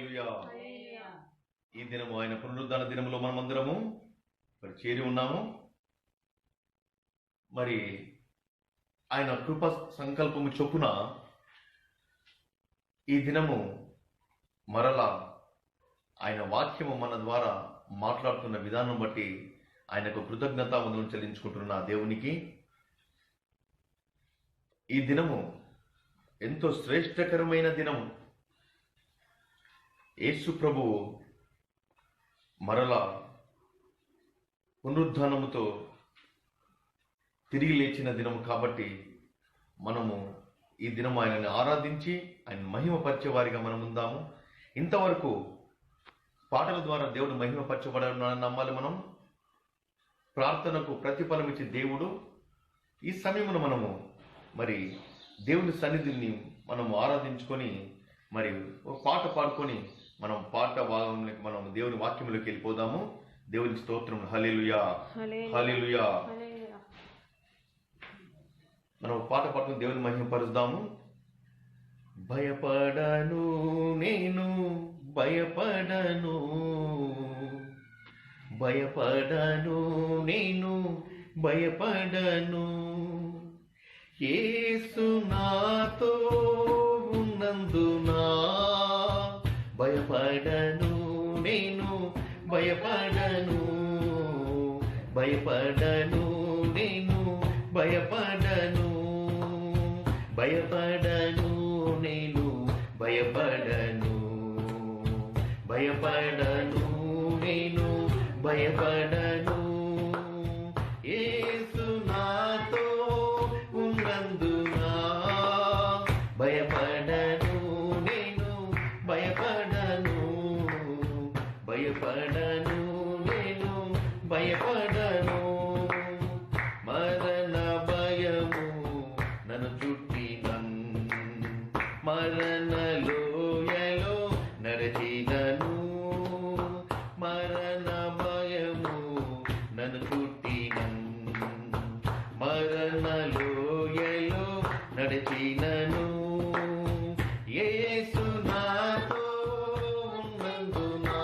హల్లెలూయా. ఈ దినము ఆయన పునరుద్ధాన దినములో మనమందరము మరి చేరి ఉన్నాము. మరి ఆయన కృప సంకల్పము చొప్పున ఈ దినము మరలా ఆయన వాక్యము మన ద్వారా మాట్లాడుతున్న విధానం బట్టి ఆయనకు కృతజ్ఞతావందనం చెల్లించుకుంటున్న దేవునికి ఈ దినము ఎంతో శ్రేష్టకరమైన దినము. యేసు ప్రభువు మరలా పునరుద్ధానముతో తిరిగి లేచిన దినము కాబట్టి మనము ఈ దినం ఆయనని ఆరాధించి ఆయన మహిమపరిచే వారిగా మనం ఉందాము. ఇంతవరకు పాటల ద్వారా దేవుడు మహిమపరచబడాలని నమ్మాలి. మనం ప్రార్థనకు ప్రతిఫలం ఇచ్చే దేవుడు. ఈ సమయమున మనము మరి దేవుని సన్నిధిని మనము ఆరాధించుకొని మరి ఒక పాట పాడుకొని మనం పాట భాగంలోకి మనం దేవుని వాక్యంలోకి వెళ్ళిపోదాము. దేవుని స్తోత్రం. హల్లెలూయా, హల్లెలూయా. మనం పాట పాడుకొని దేవుని మహిమపరుద్దాము. భయపడను నేను, భయపడను, భయపడను నేను, భయపడను, యేసు నాతో ఉన్నందునా. భయపడను నేను, భయపడను, భయపడను నేను, భయపడను, భయపడను నేను, భయపడను, భయపడను నేను, భయపడను, యేసు నాతో ఉన్నందునా. భయపడను నేను, భయపడను, భయపడను నేను, భయపడను, మరణ భయము నన్ను చుట్టినను, మరణ లోయలో నడిచినను, మరణ భయము నన్ను చుట్టినను, మరణ లోయలో నడిచినను, యేసు నాతో ఉన్నందునా.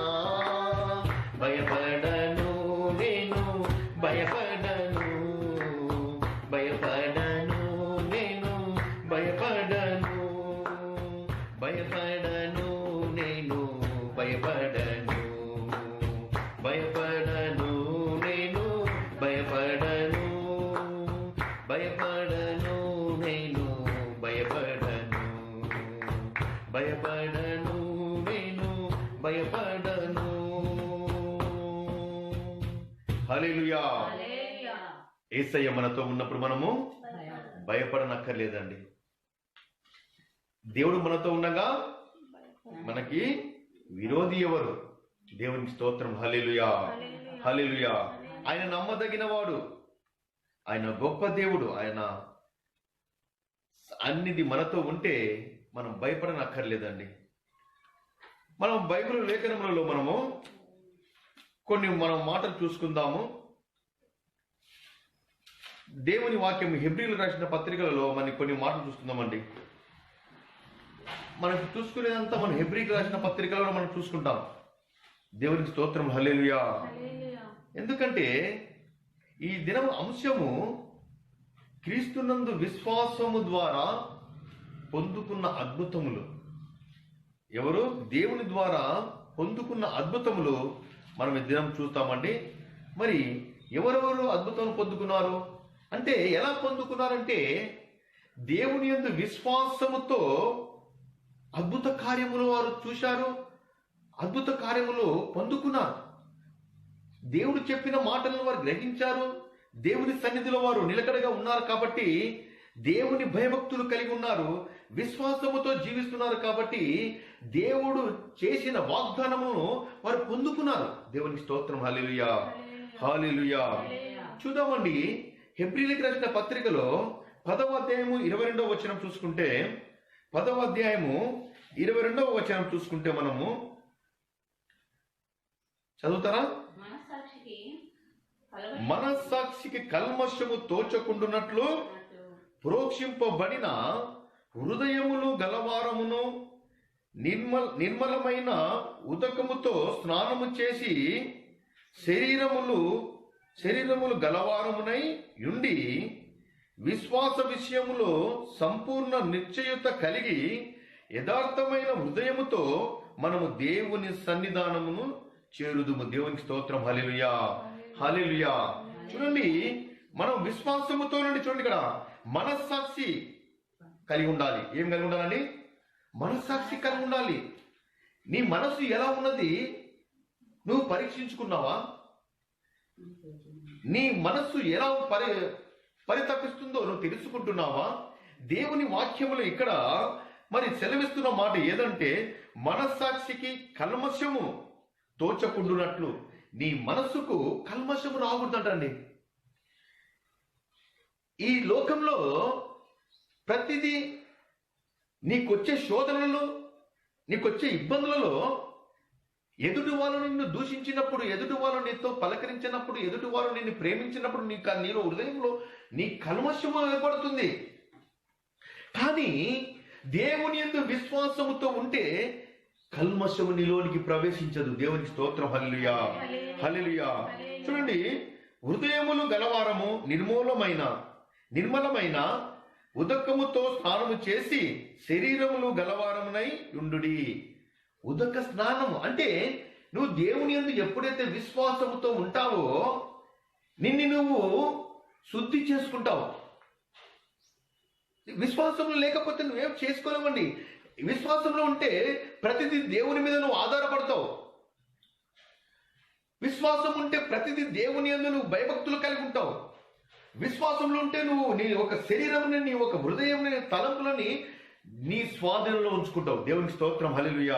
భయపడను నేను, భయపడను, భయపడను నేను, భయపడను, భయపడను నేను, భయపడను, భయపడను నేను, భయపడను, భయపడను నేను, భయపడను, భయపడను నేను, భయపడను. హల్లెలూయా. యేసయ్య మనతో ఉన్నప్పుడు మనము భయపడనక్కర్లేదండి. దేవుడు మనతో ఉండగా మనకి విరోధి ఎవరు? దేవునికి స్తోత్రం. హల్లెలూయా, హల్లెలూయా. ఆయన నమ్మదగిన వాడు, ఆయన గొప్ప దేవుడు. ఆయన అన్నిది మనతో ఉంటే మనం భయపడనక్కర్లేదండి. మనం బైబిల్ లేఖనములలో మనము మనం మాటలు చూసుకుందాము. దేవుని వాక్యం హెబ్రీలు రాసిన పత్రికలలో మనం కొన్ని మాటలు చూసుకుందామండి. మనకు చూసుకునేదంతా మనం హెబ్రీకి రాసిన పత్రికలలో మనం చూసుకుంటాం. దేవునికి స్తోత్రం. హల్లెలూయా. ఎందుకంటే ఈ దినం అంశము క్రీస్తునందు విశ్వాసము ద్వారా పొందుకున్న అద్భుతములు. ఎవరు? దేవుని ద్వారా పొందుకున్న అద్భుతములు మనం ఈ దినం చూస్తామండి. మరి ఎవరెవరు అద్భుతం పొందుకున్నారు అంటే ఎలా పొందుకున్నారంటే దేవుని యందు విశ్వాసముతో అద్భుత కార్యములు వారు చూశారు, అద్భుత కార్యములు పొందుకున్నారు. దేవుడు చెప్పిన మాటలను వారు గ్రహించారు. దేవుని సన్నిధిలో వారు నిలకడగా ఉన్నారు కాబట్టి దేవుని భయభక్తులు కలిగి ఉన్నారు. విశ్వాసముతో జీవిస్తున్నారు కాబట్టి దేవుడు చేసిన వాగ్దానమును వారు పొందుకున్నారు. దేవునికి స్తోత్రం. హల్లెలూయా, హల్లెలూయా. చూద్దామండి. హెబ్రీయులకు రాసిన పత్రికలో 10వ అధ్యాయము 22వ వచనం చూసుకుంటే, 10వ అధ్యాయము 22వ వచనం చూసుకుంటే మనము చదువుతారా? మనస్సాక్షికి కల్మషము తోచకుండునట్లు ప్రోక్షింపబడిన హృదయములు గలవారమును నిర్మలమైన ఉదకముతో స్నానము చేసి శరీరములు గలవారమునై ఉండి విశ్వాస విషయములో సంపూర్ణ నిశ్చయత కలిగి యథార్థమైన హృదయముతో మనము దేవుని సన్నిధానమును చేరుదుము. దేవునికి స్తోత్రం. హల్లెలూయా, హల్లెలూయా. చూడండి, మనం విశ్వాసముతో నుండి చూడండి, ఇక్కడ మనస్సాక్షి కలిగి ఉండాలి. ఏం కలిగి ఉండాలండి? మనస్సాక్షి కలిగి ఉండాలి. నీ మనసు ఎలా ఉన్నది నువ్వు పరీక్షించుకున్నావా? నీ మనస్సు ఎలా పరితపిస్తుందో నువ్వు తెలుసుకుంటున్నావా? దేవుని వాక్యములు ఇక్కడ మరి సెలవిస్తున్న మాట ఏదంటే, మనస్సాక్షికి కల్మషము తోచకుండునట్లు నీ మనస్సుకు కల్మషము రాకూడదంటండి. ఈ లోకంలో ప్రతిదీ నీకొచ్చే శోధనలలో, నీకొచ్చే ఇబ్బందులలో, ఎదుటి వాళ్ళు నిన్ను దూషించినప్పుడు, ఎదుటి వాళ్ళు నీతో పలకరించినప్పుడు, ఎదుటి వాళ్ళు నిన్ను ప్రేమించినప్పుడు నీలో హృదయంలో నీ కల్మషము ఏర్పడుతుంది. కానీ దేవుని యందు విశ్వాసముతో ఉంటే కల్మషము నీలోనికి ప్రవేశించదు. దేవునికి స్తోత్రం. హల్లెలూయా, హల్లెలూయా. చూడండి, హృదయములు గలవారము నిర్మలమైన ఉదకముతో స్నానము చేసి శరీరములు గలవారమునై ఉండుడి. ఉదక స్నానము అంటే నువ్వు దేవుని యందు ఎప్పుడైతే విశ్వాసముతో ఉంటావో నువ్వు శుద్ధి చేసుకుంటావు. విశ్వాసంలో లేకపోతే నువ్వేం చేసుకోలేవండి. విశ్వాసంలో ఉంటే ప్రతిదీ దేవుని మీద నువ్వు ఆధారపడతావు. విశ్వాసం ఉంటే ప్రతిదీ దేవుని యందు నువ్వు భయభక్తులు కలిగి ఉంటావు. విశ్వాసంలో ఉంటే నువ్వు నీ ఒక శరీరంని, నీ ఒక హృదయం, తలంపులని నీ స్వాధీనంలో ఉంచుకుంటావు. దేవునికి స్తోత్రం. హల్లెలూయా.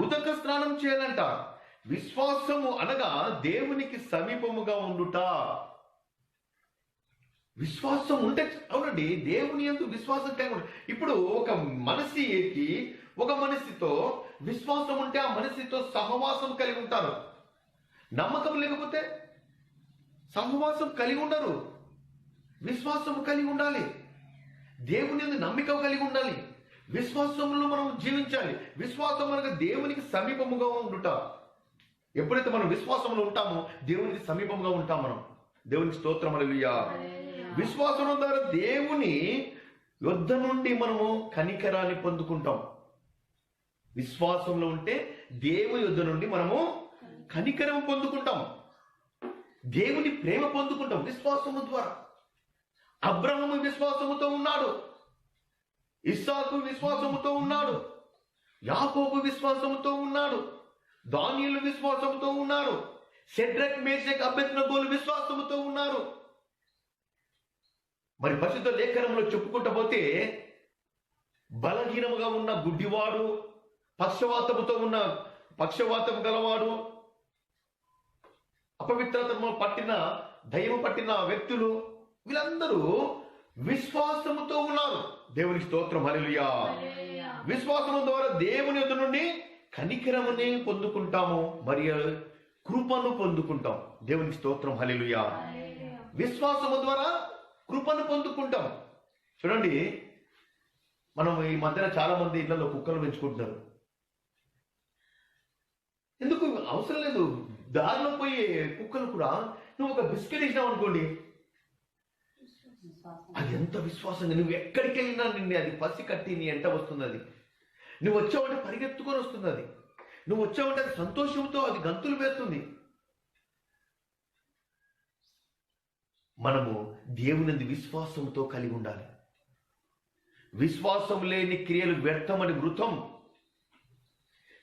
ఉదక స్నానం చేయాలంట. విశ్వాసము అనగా దేవునికి సమీపముగా ఉండుట. విశ్వాసం ఉంటే, అవునండి, దేవుని యందు విశ్వాసం కలిగి. ఇప్పుడు ఒక మనిషితో విశ్వాసం ఉంటే ఆ మనిషితో సహవాసం కలిగి ఉంటారు. నమ్మకం లేకపోతే సహవాసం కలిగి ఉండరు. విశ్వాసం కలిగి ఉండాలి. దేవుని యందు నమ్మిక కలిగి ఉండాలి. విశ్వాసంలో మనం జీవించాలి. విశ్వాసం అనగా దేవునికి సమీపముగా ఉండుట. ఎప్పుడైతే మనం విశ్వాసంలో ఉంటామో దేవునికి సమీపంగా ఉంటాం మనం. దేవునికి స్తోత్రం. హల్లెలూయా. విశ్వాసం ద్వారా దేవుని యొద్ద నుండి మనము కనికరాన్ని పొందుకుంటాం. విశ్వాసంలో ఉంటే దేవుని యొద్ద నుండి మనము కనికరం పొందుకుంటాం. దేవుని ప్రేమ పొందుకుంటాం విశ్వాసము ద్వారా. అబ్రహాము విశ్వాసముతో ఉన్నాడు. ఇస్సాకు విశ్వాసముతో ఉన్నాడు. యాకోబు విశ్వాసముతో ఉన్నాడు. దానియేలు విశ్వాసముతో ఉన్నారు. షడ్రక్, మేషక్, అబేద్నెగోలు విశ్వాసముతో ఉన్నారు. మరి పరిశుద్ధ లేఖనంలో చెప్పుకుంటూ పోతే బలహీనముగా ఉన్న గుడ్డివాడు, పక్షవాతం గలవాడు, అపవిత్రతను దయ్యము పట్టిన వ్యక్తులు, వీళ్ళందరూ విశ్వాసముతో ఉన్నారు. దేవునికి స్తోత్రం. హల్లెలూయా. విశ్వాసము ద్వారా దేవుని యొద్ద నుండి కనికరముని పొందుకుంటాము, మరియు కృపను పొందుకుంటాం. దేవునికి స్తోత్రం. హల్లెలూయా. విశ్వాసము ద్వారా కృపను పొందుకుంటాం. చూడండి, మనం ఈ మధ్యన చాలా మంది ఇళ్లలో కుక్కలు పెంచుకుంటున్నారు. ఎందుకు? అవసరం లేదు. దారిలో పోయే కుక్కలు కూడా నువ్వు ఒక బిస్కెట్ ఇచ్చినావు అనుకోండి, అది ఎంత విశ్వాసంగా, నువ్వు ఎక్కడికి వెళ్ళినా నిన్ను అది పసి కట్టి నీ ఎంట వస్తుంది. అది నువ్వు వచ్చావంటే పరిగెత్తుకొని వస్తుంది. అది నువ్వు వచ్చావంటే అది సంతోషంతో అది గంతులు వేస్తుంది. మనము దేవుని విశ్వాసంతో కలిగి ఉండాలి. విశ్వాసం లేని క్రియలు వ్యర్థమని మృతం.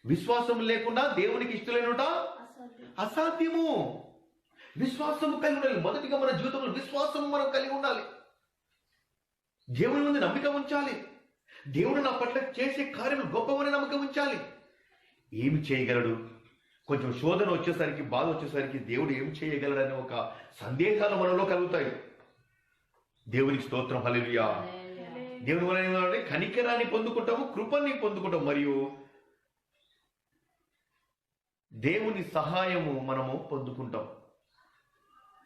విశ్వాసం లేకుండా దేవునికి ఇష్టలేనుట అసాధ్యము. విశ్వాసము కలిగి ఉండాలి. మొదటిగా మన జీవితంలో విశ్వాసం మనం కలిగి ఉండాలి. దేవుని ముందు నమ్మిక ఉంచాలి. దేవుడు నా పట్ల చేసే కార్యములు గొప్పవని నమ్మకం ఉంచాలి. ఏమి చేయగలడు? కొంచెం శోధన వచ్చేసరికి, బాధ వచ్చేసరికి దేవుడు ఏం చేయగలడనే ఒక సందేహాలు మనలో కలుగుతాయి. దేవునికి స్తోత్రం. హల్లెలూయా. దేవుని వలన కనికరాన్ని పొందుకుంటాము, కృపని పొందుకుంటాం, మరియు దేవుని సహాయము మనము పొందుకుంటాం.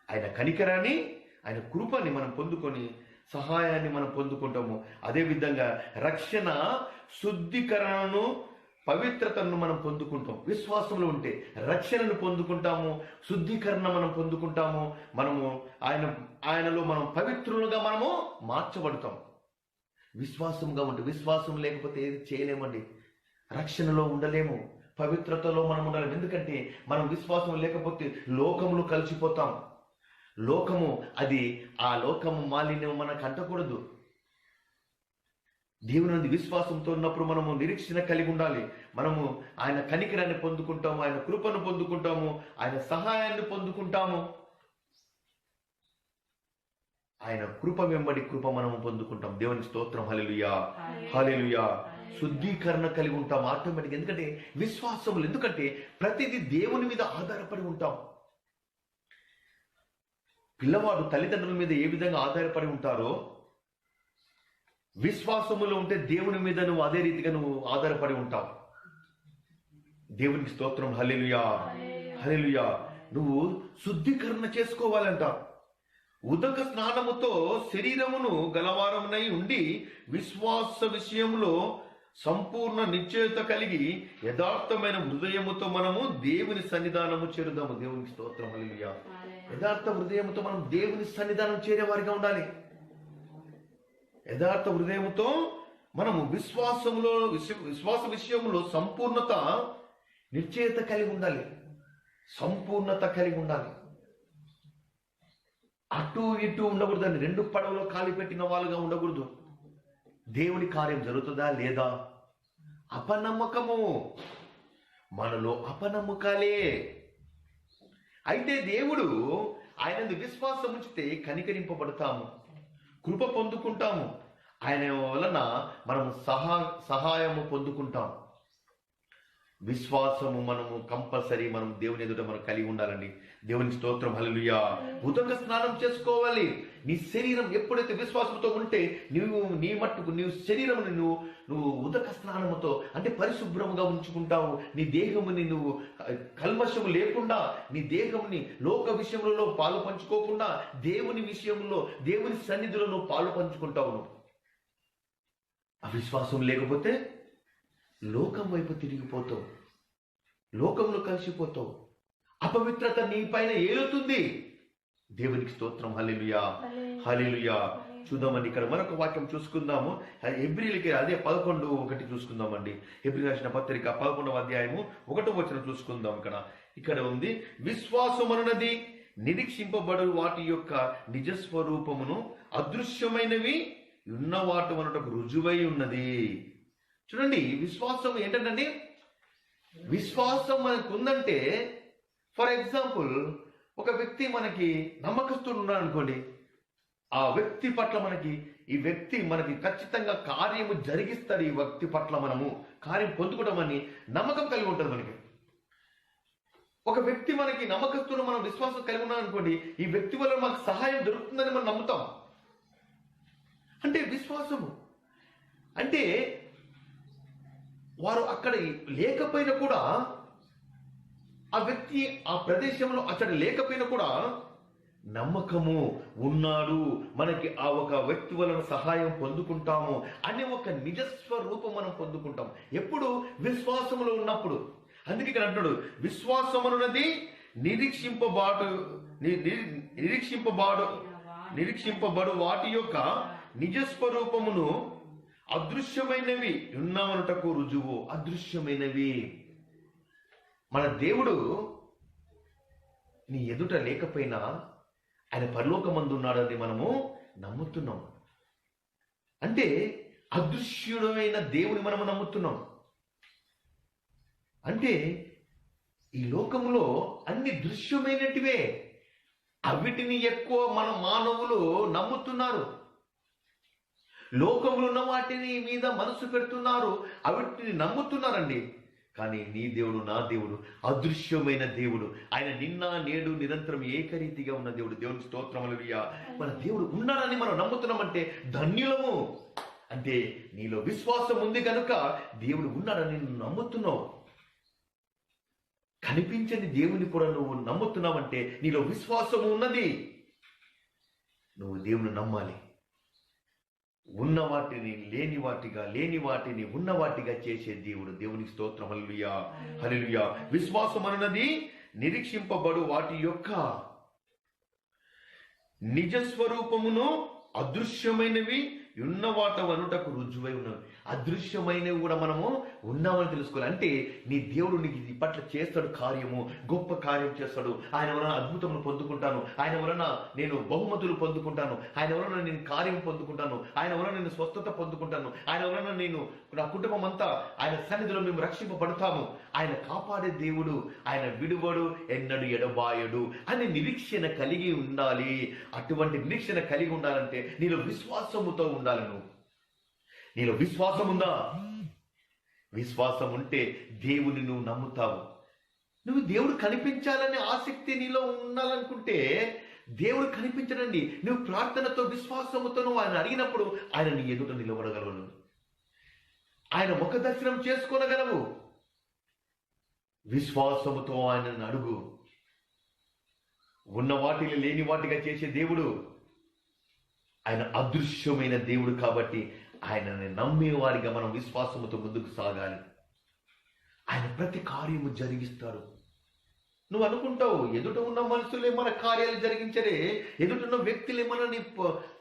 ఆయన కనికరాన్ని, ఆయన కృపని మనం పొందుకొని సహాయాన్ని మనం పొందుకుంటాము. అదేవిధంగా రక్షణ, శుద్ధీకరణను పవిత్రతను మనం పొందుకుంటాం. విశ్వాసంలో ఉంటే రక్షణను పొందుకుంటాము, శుద్ధీకరణ మనం పొందుకుంటాము, మనము ఆయనలో మనం పవిత్రులుగా మనము మార్చబడతాం. విశ్వాసంగా ఉంటే, విశ్వాసం లేకపోతే ఏది చేయలేమండి. రక్షణలో ఉండలేము, పవిత్రతలో మనం ఉండలేము. ఎందుకంటే మనం విశ్వాసం లేకపోతే లోకములు కలిసిపోతాం. లోకము అది ఆ లోకము మాలిన్యం మనకు అంటకూడదు. దేవుని నుండి విశ్వాసంతో ఉన్నప్పుడు మనము నిరీక్షణ కలిగి ఉండాలి. మనము ఆయన కనికరాన్ని పొందుకుంటాము, ఆయన కృపను పొందుకుంటాము, ఆయన సహాయాన్ని పొందుకుంటాము. ఆయన కృప వెంబడి కృప మనము పొందుకుంటాం. దేవునికి స్తోత్రం. హల్లెలూయా, హల్లెలూయా. శుద్ధీకరణ కలిగి ఉంటాం ఆటోమేటిక్. ఎందుకంటే విశ్వాసములు, ఎందుకంటే ప్రతిదీ దేవుని మీద ఆధారపడి ఉంటాం. పిల్లవాడు తల్లిదండ్రుల మీద ఏ విధంగా ఆధారపడి ఉంటారో, విశ్వాసములో ఉంటే దేవుని మీద నువ్వు అదే రీతిగా నువ్వు ఆధారపడి ఉంటావు. దేవునికి స్తోత్రం. హల్లెలూయా, హల్లెలూయా. నువ్వు శుద్ధీకరణ చేసుకోవాలంట. ఉదక స్నానముతో శరీరమును గలవారమునై ఉండి విశ్వాస విషయంలో సంపూర్ణ నిశ్చయత కలిగి యథార్థమైన హృదయముతో మనము దేవుని సన్నిధానము చేరుదాము. దేవునికి స్తోత్రం. హల్లెలూయా. యథార్థ హృదయముతో మనం దేవుని సన్నిధానం చేరేవారిగా ఉండాలి. యథార్థ హృదయముతో మనము విశ్వాస విషయంలో సంపూర్ణత నిశ్చయత కలిగి ఉండాలి. సంపూర్ణత కలిగి ఉండాలి. అటు ఇటు ఉండకూడదండి. రెండు పడవలో కాలి పెట్టిన వాళ్ళుగా ఉండకూడదు. దేవుని కార్యం జరుగుతుందా లేదా? అపనమ్మకము, మనలో అపనమ్మకాలే. అయితే దేవుడు ఆయన విశ్వాసం ఉంచితే కనికరింపబడతాము, కృప పొందుకుంటాము. ఆయన వలన మనము సహాయము పొందుకుంటాం. విశ్వాసము మనము కంపల్సరీ మనం దేవుని ఎదుట మనం కలిగి ఉండాలండి. దేవుని స్తోత్రం. హల్లెలూయా. ఉదక స్నానం చేసుకోవాలి. నీ శరీరం ఎప్పుడైతే విశ్వాసంతో ఉంటే నీ మట్టుకు నీ శరీరముని నువ్వు ఉదక స్నానముతో అంటే పరిశుభ్రముగా ఉంచుకుంటావు. నీ దేహముని నువ్వు కల్మషము లేకుండా, నీ దేహముని లోక విషయంలో పాలు పంచుకోకుండా దేవుని విషయంలో, దేవుని సన్నిధిలో నువ్వు పాలు పంచుకుంటావు. నువ్వు అవిశ్వాసం లేకపోతే లోకం వైపు తిరిగిపోతావు, లోకంలో కలిసిపోతావు, అపవిత్రత నీ పైన ఏలుతుంది. దేవునికి స్తోత్రం. హల్లెలూయా, హల్లెలూయా. చూద్దామండి, ఇక్కడ మరొక వాక్యం చూసుకుందాము. హెబ్రీయులకి అదే 11:1 చూసుకుందామండి. హెబ్రీ రాసిన పత్రిక 11వ అధ్యాయము 1వ వచనం చూసుకుందాం. ఇక్కడ ఉంది, విశ్వాసమనున్నది నిరీక్షింపబడు వాటి యొక్క నిజస్వరూపమును అదృశ్యమైనవి ఉన్న వాటి మనకు రుజువై ఉన్నది. చూడండి, విశ్వాసం ఏంటంటే, విశ్వాసం మనకు ఉందంటే, ఫర్ ఎగ్జాంపుల్ ఒక వ్యక్తి మనకి నమ్మకస్తుడు ఉన్నాడు అనుకోండి, ఆ వ్యక్తి పట్ల ఈ వ్యక్తి మనకి ఖచ్చితంగా కార్యము జరిగిస్తాడు. ఈ వ్యక్తి పట్ల మనము కార్యం పొందుకోవడం నమ్మకం కలిగి ఉంటుంది మనకి. ఒక వ్యక్తి మనకి నమ్మకస్తుడు, మనం విశ్వాసం కలిగి ఉన్నాం అనుకోండి, ఈ వ్యక్తి వల్ల మనకు సహాయం దొరుకుతుందని మనం నమ్ముతాం. అంటే విశ్వాసము అంటే వారు అక్కడ లేకపోయినా కూడా, ఆ వ్యక్తి ఆ ప్రదేశంలో అక్కడ లేకపోయినా కూడా నమ్మకము ఉన్నాడు, మనకి ఆ ఒక వ్యక్తి వలన సహాయం పొందుకుంటాము అనే ఒక నిజస్వరూపం మనం పొందుకుంటాం ఎప్పుడు? విశ్వాసములో ఉన్నప్పుడు. అందుకే ఇక్కడ అంటున్నాడు, విశ్వాసమున్నది నిరీక్షింపబడు వాటి యొక్క నిజస్వరూపమును అదృశ్యమైనవి ఉన్నామనుటకు రుజువు. అదృశ్యమైనవి. మన దేవుడు నీ ఎదుట లేకపోయినా ఆయన పరలోకమందు ఉన్నాడని మనము నమ్ముతున్నాం. అంటే అదృశ్యుడమైన దేవుని మనము నమ్ముతున్నాం. అంటే ఈ లోకంలో అన్ని దృశ్యమైనటివే, అవిటిని ఎక్కువ మన మానవులు నమ్ముతున్నారు. లోకంలో ఉన్న వాటిని మీద మనసు పెడుతున్నారు, అవిటిని నమ్ముతున్నారండి. కానీ నీ దేవుడు, నా దేవుడు అదృశ్యమైన దేవుడు. ఆయన నిన్న నేడు నిరంతరం ఏకరీతిగా ఉన్న దేవుడు. దేవుని స్తోత్రం. హల్లెలూయా. మన దేవుడు ఉన్నాడని మనం నమ్ముతున్నామంటే ధన్యులము. అంటే నీలో విశ్వాసం ఉంది కనుక దేవుడు ఉన్నాడని నమ్ముతున్నావు. కనిపించని దేవుని కూడా నువ్వు నమ్ముతున్నావంటే నీలో విశ్వాసము ఉన్నది. నువ్వు దేవుని నమ్మాలి. ఉన్న వాటిని లేని వాటిగా, లేని వాటిని ఉన్న వాటిగా చేసే దేవుడు. దేవునికి స్తోత్రం. హల్లెలూయా, హల్లెలూయా. విశ్వాసం అన్నది నిరీక్షింపబడు వాటి యొక్క నిజ స్వరూపమును అదృశ్యమైనవి ఉన్న వాట వనుటకు రుజువై ఉన్నవి. అదృశ్యమైనవి కూడా మనము ఉన్నామని తెలుసుకోవాలి. అంటే నీ దేవుడు నీకు ఇది పట్ల చేస్తాడు కార్యము, గొప్ప కార్యం చేస్తాడు. ఆయన వలన అద్భుతములు పొందుకుంటాను, ఆయన వలన నేను బహుమతులు పొందుకుంటాను, ఆయన వలన నేను కార్యం పొందుకుంటాను, ఆయన వలన నేను స్వస్థత పొందుకుంటాను, ఆయన వలన నేను నా కుటుంబం అంతా ఆయన సన్నిధిలో మేము రక్షింపబడతాము. ఆయన కాపాడే దేవుడు, ఆయన విడువడు, ఎన్నడు ఎడబాయడు అని నిరీక్షణ కలిగి ఉండాలి. అటువంటి నిరీక్షణ కలిగి ఉండాలంటే నీలో విశ్వాసముతో ఉండాలి. నీలో విశ్వాసం ఉందా? విశ్వాసం ఉంటే దేవుని నువ్వు నమ్ముతావు. నువ్వు దేవుడు కనిపించాలనే ఆసక్తి నీలో ఉండాలనుకుంటే దేవుడు కనిపించడండి. నువ్వు ప్రార్థనతో విశ్వాసముతో నువ్వు ఆయన అడిగినప్పుడు ఆయన నీ ఎదుట నిలబడగలవు, ఆయన ముఖ దర్శనం చేసుకోనగలవు. విశ్వాసముతో ఆయనను అడుగు. ఉన్న వాటిని లేని వాటిగా చేసే దేవుడు, ఆయన అదృశ్యమైన దేవుడు. కాబట్టి ఆయనని నమ్మేవారిగా మనం విశ్వాసముతో ముందుకు సాగాలి. ఆయన ప్రతి కార్యము జరిగిస్తాడు. నువ్వు అనుకుంటావు ఎదుట ఉన్న మనుషులే మన కార్యాలు జరిగించరే, ఎదుటున్న వ్యక్తులే మనల్ని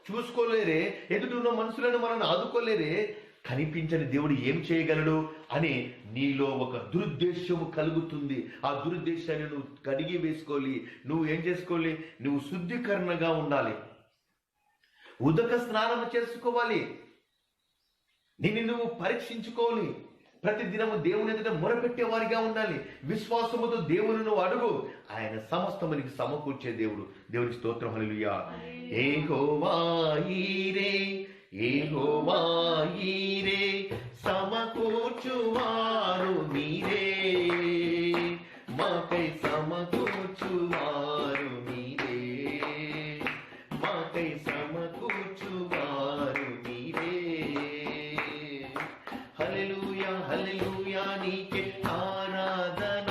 చూసుకోలేరే, ఎదుటున్న మనుషులను మనల్ని ఆదుకోలేరే, కనిపించని దేవుడు ఏం చేయగలడు అని నీలో ఒక దురుద్దేశము కలుగుతుంది. ఆ దురుద్దేశాన్ని నువ్వు కడిగి వేసుకోవాలి. నువ్వు ఏం చేసుకోవాలి? నువ్వు శుద్ధీకరణగా ఉండాలి, ఉదక స్నానం చేసుకోవాలి, నిన్ను నువ్వు పరీక్షించుకోవాలి. ప్రతి దినము దేవుని ఎదుట మొరపెట్టే వారిగా ఉండాలి. విశ్వాసముతో దేవుని నువ్వు అడుగు, ఆయన సమస్తము నీకు సమకూర్చే దేవుడు. దేవునికి స్తోత్రం. హల్లెలూయా. యెహోవా ఈరే, యెహోవా ఈరే, సమకూర్చువారు మీరే, మాకై సమకూర్చువారు మీరే, మాకై సమకూర్చువారు మీరే. హల్లెలూయా, హల్లెలూయా నీకే ఆరాధన,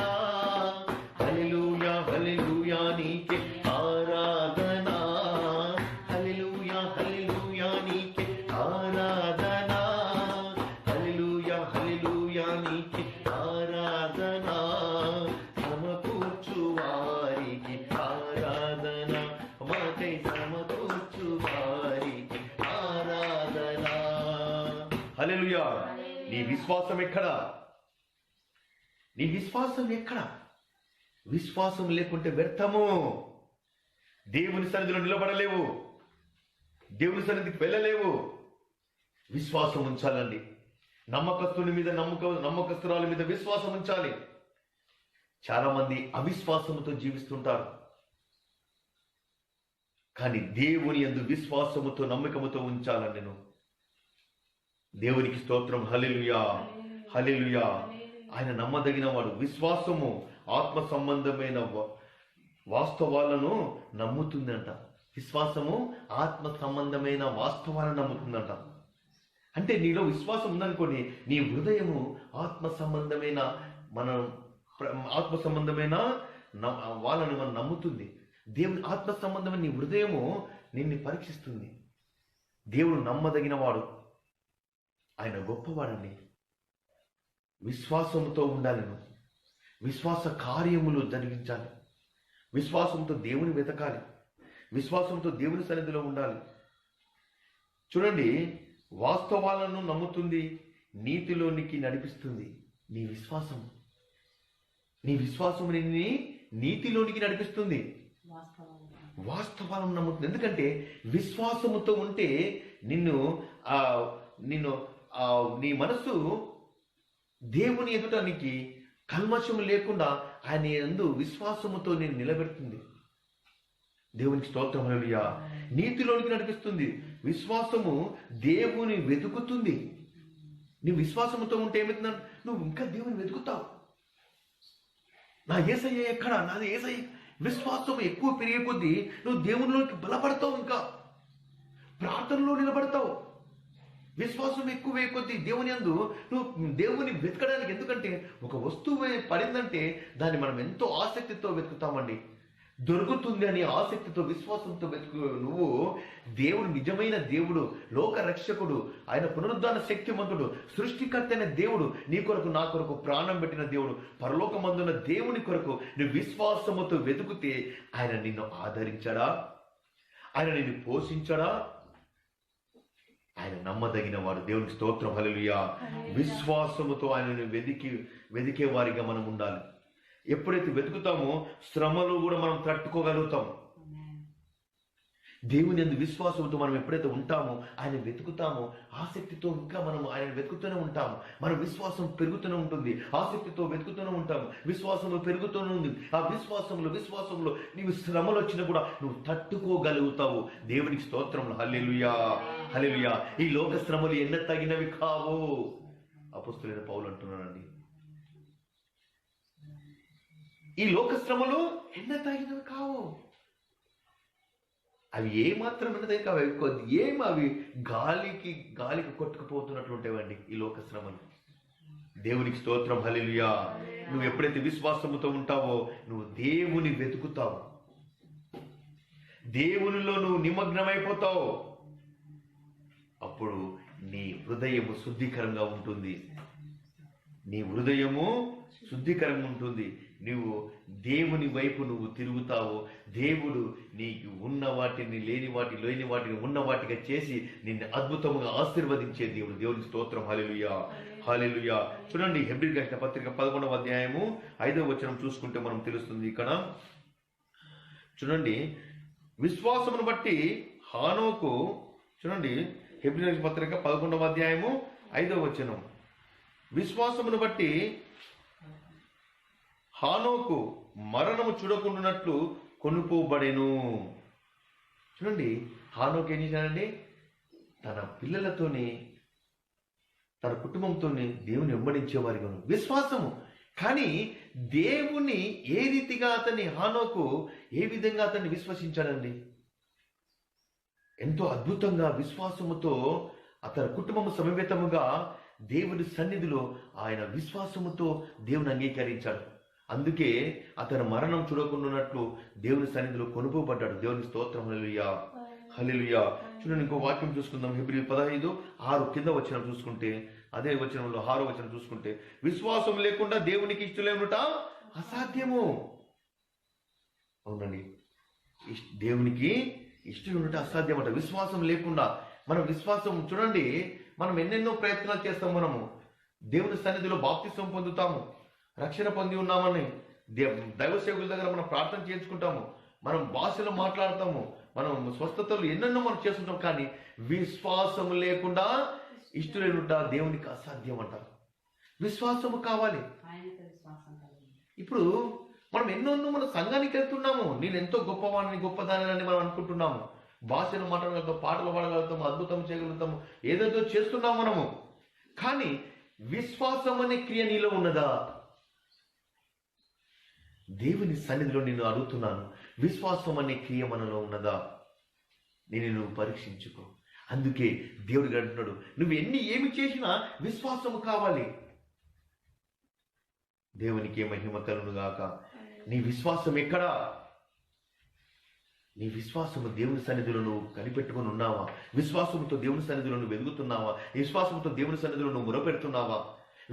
హల్లెలూయా, హల్లెలూయా నీకే ఆరాధన, హల్లెలూయా, హల్లెలూయా నీకే ఆరాధన, హల్లెలూయా, హల్లెలూయా నీకే ఆరాధన, సమకూర్చువారికి ఆరాధన, మాకై సమకూర్చువారికి ఆరాధన. హల్లెలూయా. నీ విశ్వాసం ఎక్కడా? నీ విశ్వాసం ఎక్కడా? విశ్వాసం లేకుంటే వ్యర్థము. దేవుని సన్నిధిలో నిలబడలేవు, దేవుని సన్నిధికి వెళ్ళలేవు. విశ్వాసం ఉంచాలండి. నమ్మకస్తుని మీద నమ్మకస్తురాల మీద విశ్వాసం ఉంచాలి. చాలా మంది అవిశ్వాసముతో జీవిస్తుంటారు. కానీ దేవుని యందు విశ్వాసముతో నమ్మకముతో ఉంచాలండి నువ్వు. దేవునికి స్తోత్రం. హల్లెలూయా, హల్లెలూయా. ఆయన నమ్మదగిన వాడు. విశ్వాసము ఆత్మ సంబంధమైన వాస్తవాలను నమ్ముతుందంట. విశ్వాసము ఆత్మ సంబంధమైన వాస్తవాలను నమ్ముతుందంట. అంటే నీలో విశ్వాసం ఉందనుకోండి, నీ హృదయము ఆత్మ సంబంధమైన వాళ్ళని మనం నమ్ముతుంది. దేవుని ఆత్మ సంబంధమైన నీ హృదయము నిన్ను పరీక్షిస్తుంది. దేవుడు నమ్మదగిన వాడు, ఆయన గొప్పవాడండి. విశ్వాసంతో ఉండాలి నువ్వు. విశ్వాస కార్యములు జరిగించాలి. విశ్వాసంతో దేవుని వెతకాలి. విశ్వాసంతో దేవుని సన్నిధిలో ఉండాలి. చూడండి, వాస్తవాలను నమ్ముతుంది, నీతిలోనికి నడిపిస్తుంది. నీ విశ్వాసం, నీ విశ్వాసం నిన్ను నీతిలోనికి నడిపిస్తుంది, వాస్తవాలను నమ్ముతుంది. ఎందుకంటే విశ్వాసముతో ఉంటే నిన్ను నీ మనసు దేవుని ఎదుట నీకు కల్మషము లేకుండా ఆయన యందు విశ్వాసముతో నేను నిలబెడుతుంది. దేవునికి స్తోత్రం. హల్లెలూయా. నీతిలోనికి నడిపిస్తుంది. విశ్వాసము దేవుని వెతుకుతుంది. నీ విశ్వాసముతో ఉంటే ఏమవుతుందంటే నువ్వు ఇంకా దేవుని వెతుకుతావు. నా యేసయ్య ఎక్కడ, నాది యేసయ్య. విశ్వాసం ఎక్కువ పెరిగే కొద్దీ నువ్వు దేవునిలోకి బలపడతావు, ఇంకా ప్రార్థనలో నిలబడతావు. విశ్వాసం ఎక్కువ కొద్దీ దేవుని యందు నువ్వు దేవుని వెతకడానికి. ఎందుకంటే ఒక వస్తువు పడిందంటే దాన్ని మనం ఎంతో ఆసక్తితో వెతుకుతామండి. దొరుకుతుంది అని ఆసక్తితో విశ్వాసంతో వెతుకు నువ్వు దేవుడు నిజమైన దేవుడు, లోక రక్షకుడు, ఆయన పునరుద్ధాన శక్తిమంతుడు, సృష్టికర్త అయిన దేవుడు, నీ కొరకు నా కొరకు ప్రాణం పెట్టిన దేవుడు, పరలోకమందున్న దేవుని కొరకు నువ్వు విశ్వాసముతో వెతుకుతే ఆయన నిన్ను ఆదరించడా? ఆయన నిన్ను పోషించడా? ఆయన నమ్మదగిన వాడు. దేవునికి స్తోత్రం, హల్లెలూయా. విశ్వాసముతో ఆయనను వెదికే వారిగా మనం ఉండాలి. ఎప్పుడైతే వెతుకుతామో శ్రమలు కూడా మనం తట్టుకోగలుగుతాం. దేవుని యందు విశ్వాసంతో మనం ఎప్పుడైతే ఉంటామో, ఆయన వెతుకుతామో, ఆసక్తితో ఇంకా మనం ఆయన వెతుకుతూనే ఉంటాము. మన విశ్వాసం పెరుగుతూనే ఉంటుంది, ఆసక్తితో వెతుకుతూనే ఉంటాము, విశ్వాసంలో పెరుగుతూనే ఉంది. ఆ విశ్వాసంలో నీవు శ్రమలు వచ్చినా కూడా నువ్వు తట్టుకోగలుగుతావు. దేవునికి స్తోత్రం, హల్లెలూయా, హల్లెలూయా. ఈ లోక శ్రమలు ఎన్న తగినవి కావు. అపొస్తలుడైన పౌలు అంటున్నానండి, ఈ లోక శ్రమలు ఎన్న తగినవి కావు. అవి ఏమాత్రం ఉన్నదే కావు, అవి గాలికి కొట్టుకుపోతున్నట్లు ఉంటాయండి ఈ లోక శ్రమలు. దేవునికి స్తోత్రం, హల్లెలూయా. నువ్వు ఎప్పుడైతే విశ్వాసముతో ఉంటావో నువ్వు దేవుని వెతుకుతావు, దేవునిలో నువ్వు నిమగ్నమైపోతావు. అప్పుడు నీ హృదయము శుద్ధికరంగా ఉంటుంది, నీ హృదయము శుద్ధికరంగా ఉంటుంది. నువ్వు దేవుని వైపు నువ్వు తిరుగుతావు. దేవుడు నీకు ఉన్న వాటిని లేని వాటిని ఉన్న వాటిగా చేసి నిన్ను అద్భుతంగా ఆశీర్వదించే దేవుడు. దేవునికి స్తోత్రం, హల్లెలూయా, హల్లెలూయా. చూడండి, హెబ్రీయులకు రాసిన పత్రిక 11వ అధ్యాయము 5వ వచనం చూసుకుంటే మనం తెలుస్తుంది. ఇక్కడ చూడండి, విశ్వాసమును బట్టి హానోకు, చూడండి హెబ్రీయులకు పత్రిక 11వ అధ్యాయము 5వ వచనం, విశ్వాసమును బట్టి హానోకు మరణము చూడకుండానట్లు కొనుక్కోబడెను. చూడండి, హానోకు ఏం చేశాడండి? తన పిల్లలతోని, తన కుటుంబంతోని దేవుని వెంబడించేవారిగా విశ్వాసము. కానీ దేవుని ఏ రీతిగా హానోకు ఏ విధంగా అతన్ని విశ్వసించాడండి? ఎంతో అద్భుతంగా విశ్వాసముతో అతని కుటుంబము సమవేతముగా దేవుని సన్నిధిలో ఆయన విశ్వాసముతో దేవుని అంగీకరించాడు. అందుకే అతను మరణం చూడకుండానట్లు దేవుని సన్నిధిలో కొనుక్కోబడ్డాడు. దేవుని స్తోత్రం, హల్లెలూయా, హల్లెలూయా. చూడండి, ఇంకో వాక్యం చూసుకుందాం. హెబ్రీ 15:6 కింద వచనం చూసుకుంటే, అదే వచనంలో 6వ వచనం చూసుకుంటే, విశ్వాసం లేకుండా దేవునికి ఇష్టలేనుట అసాధ్యము. అవునండి, దేవునికి ఇష్టలుండట అసాధ్యం అంట. విశ్వాసం లేకుండా మనం విశ్వాసం, చూడండి, మనం ఎన్నెన్నో ప్రయత్నాలు చేస్తాం. మనము దేవుని సన్నిధిలో బాప్తిసం పొందుతాము, రక్షణ పొంది ఉన్నామని దైవ సేవకుల దగ్గర మనం ప్రార్థన చేయించుకుంటాము, మనం భాషలో మాట్లాడతాము, మనం స్వస్థతలు ఎన్నెన్నో మనం చేస్తుంటాం. కానీ విశ్వాసము లేకుండా ఇష్టలేనుట దేవునికి అసాధ్యం అంటారు. విశ్వాసము కావాలి. ఇప్పుడు మనం ఎన్నెన్నో మన సంఘానికి వెళ్తున్నాము, నేను ఎంతో గొప్పదాని మనం అనుకుంటున్నాము, భాషలు మాట్లాడగలుగుతాం, పాటలు పాడగలుగుతాము, అద్భుతం చేయగలుగుతాము, ఏదేదో చేస్తున్నాము మనము. కానీ విశ్వాసం అనే క్రియ నీలో ఉన్నదా? దేవుని సన్నిధిలో నిన్ను అడుగుతున్నాను, విశ్వాసం అనే క్రియ మనలో ఉన్నదా? నువ్వు పరీక్షించుకో. అందుకే దేవుడు అంటున్నాడు, నువ్వు ఏమి చేసినా విశ్వాసము కావాలి. దేవునికి మహిమ కలుగును గాక. నీ విశ్వాసం ఎక్కడా? నీ విశ్వాసము దేవుని సన్నిధిలో నువ్వు కనిపెట్టుకుని ఉన్నావా? విశ్వాసముతో దేవుని సన్నిధిలో నువ్వు వెతుకుతున్నావా? విశ్వాసముతో దేవుని సన్నిధిలో నువ్వు మొరపెడుతున్నావా?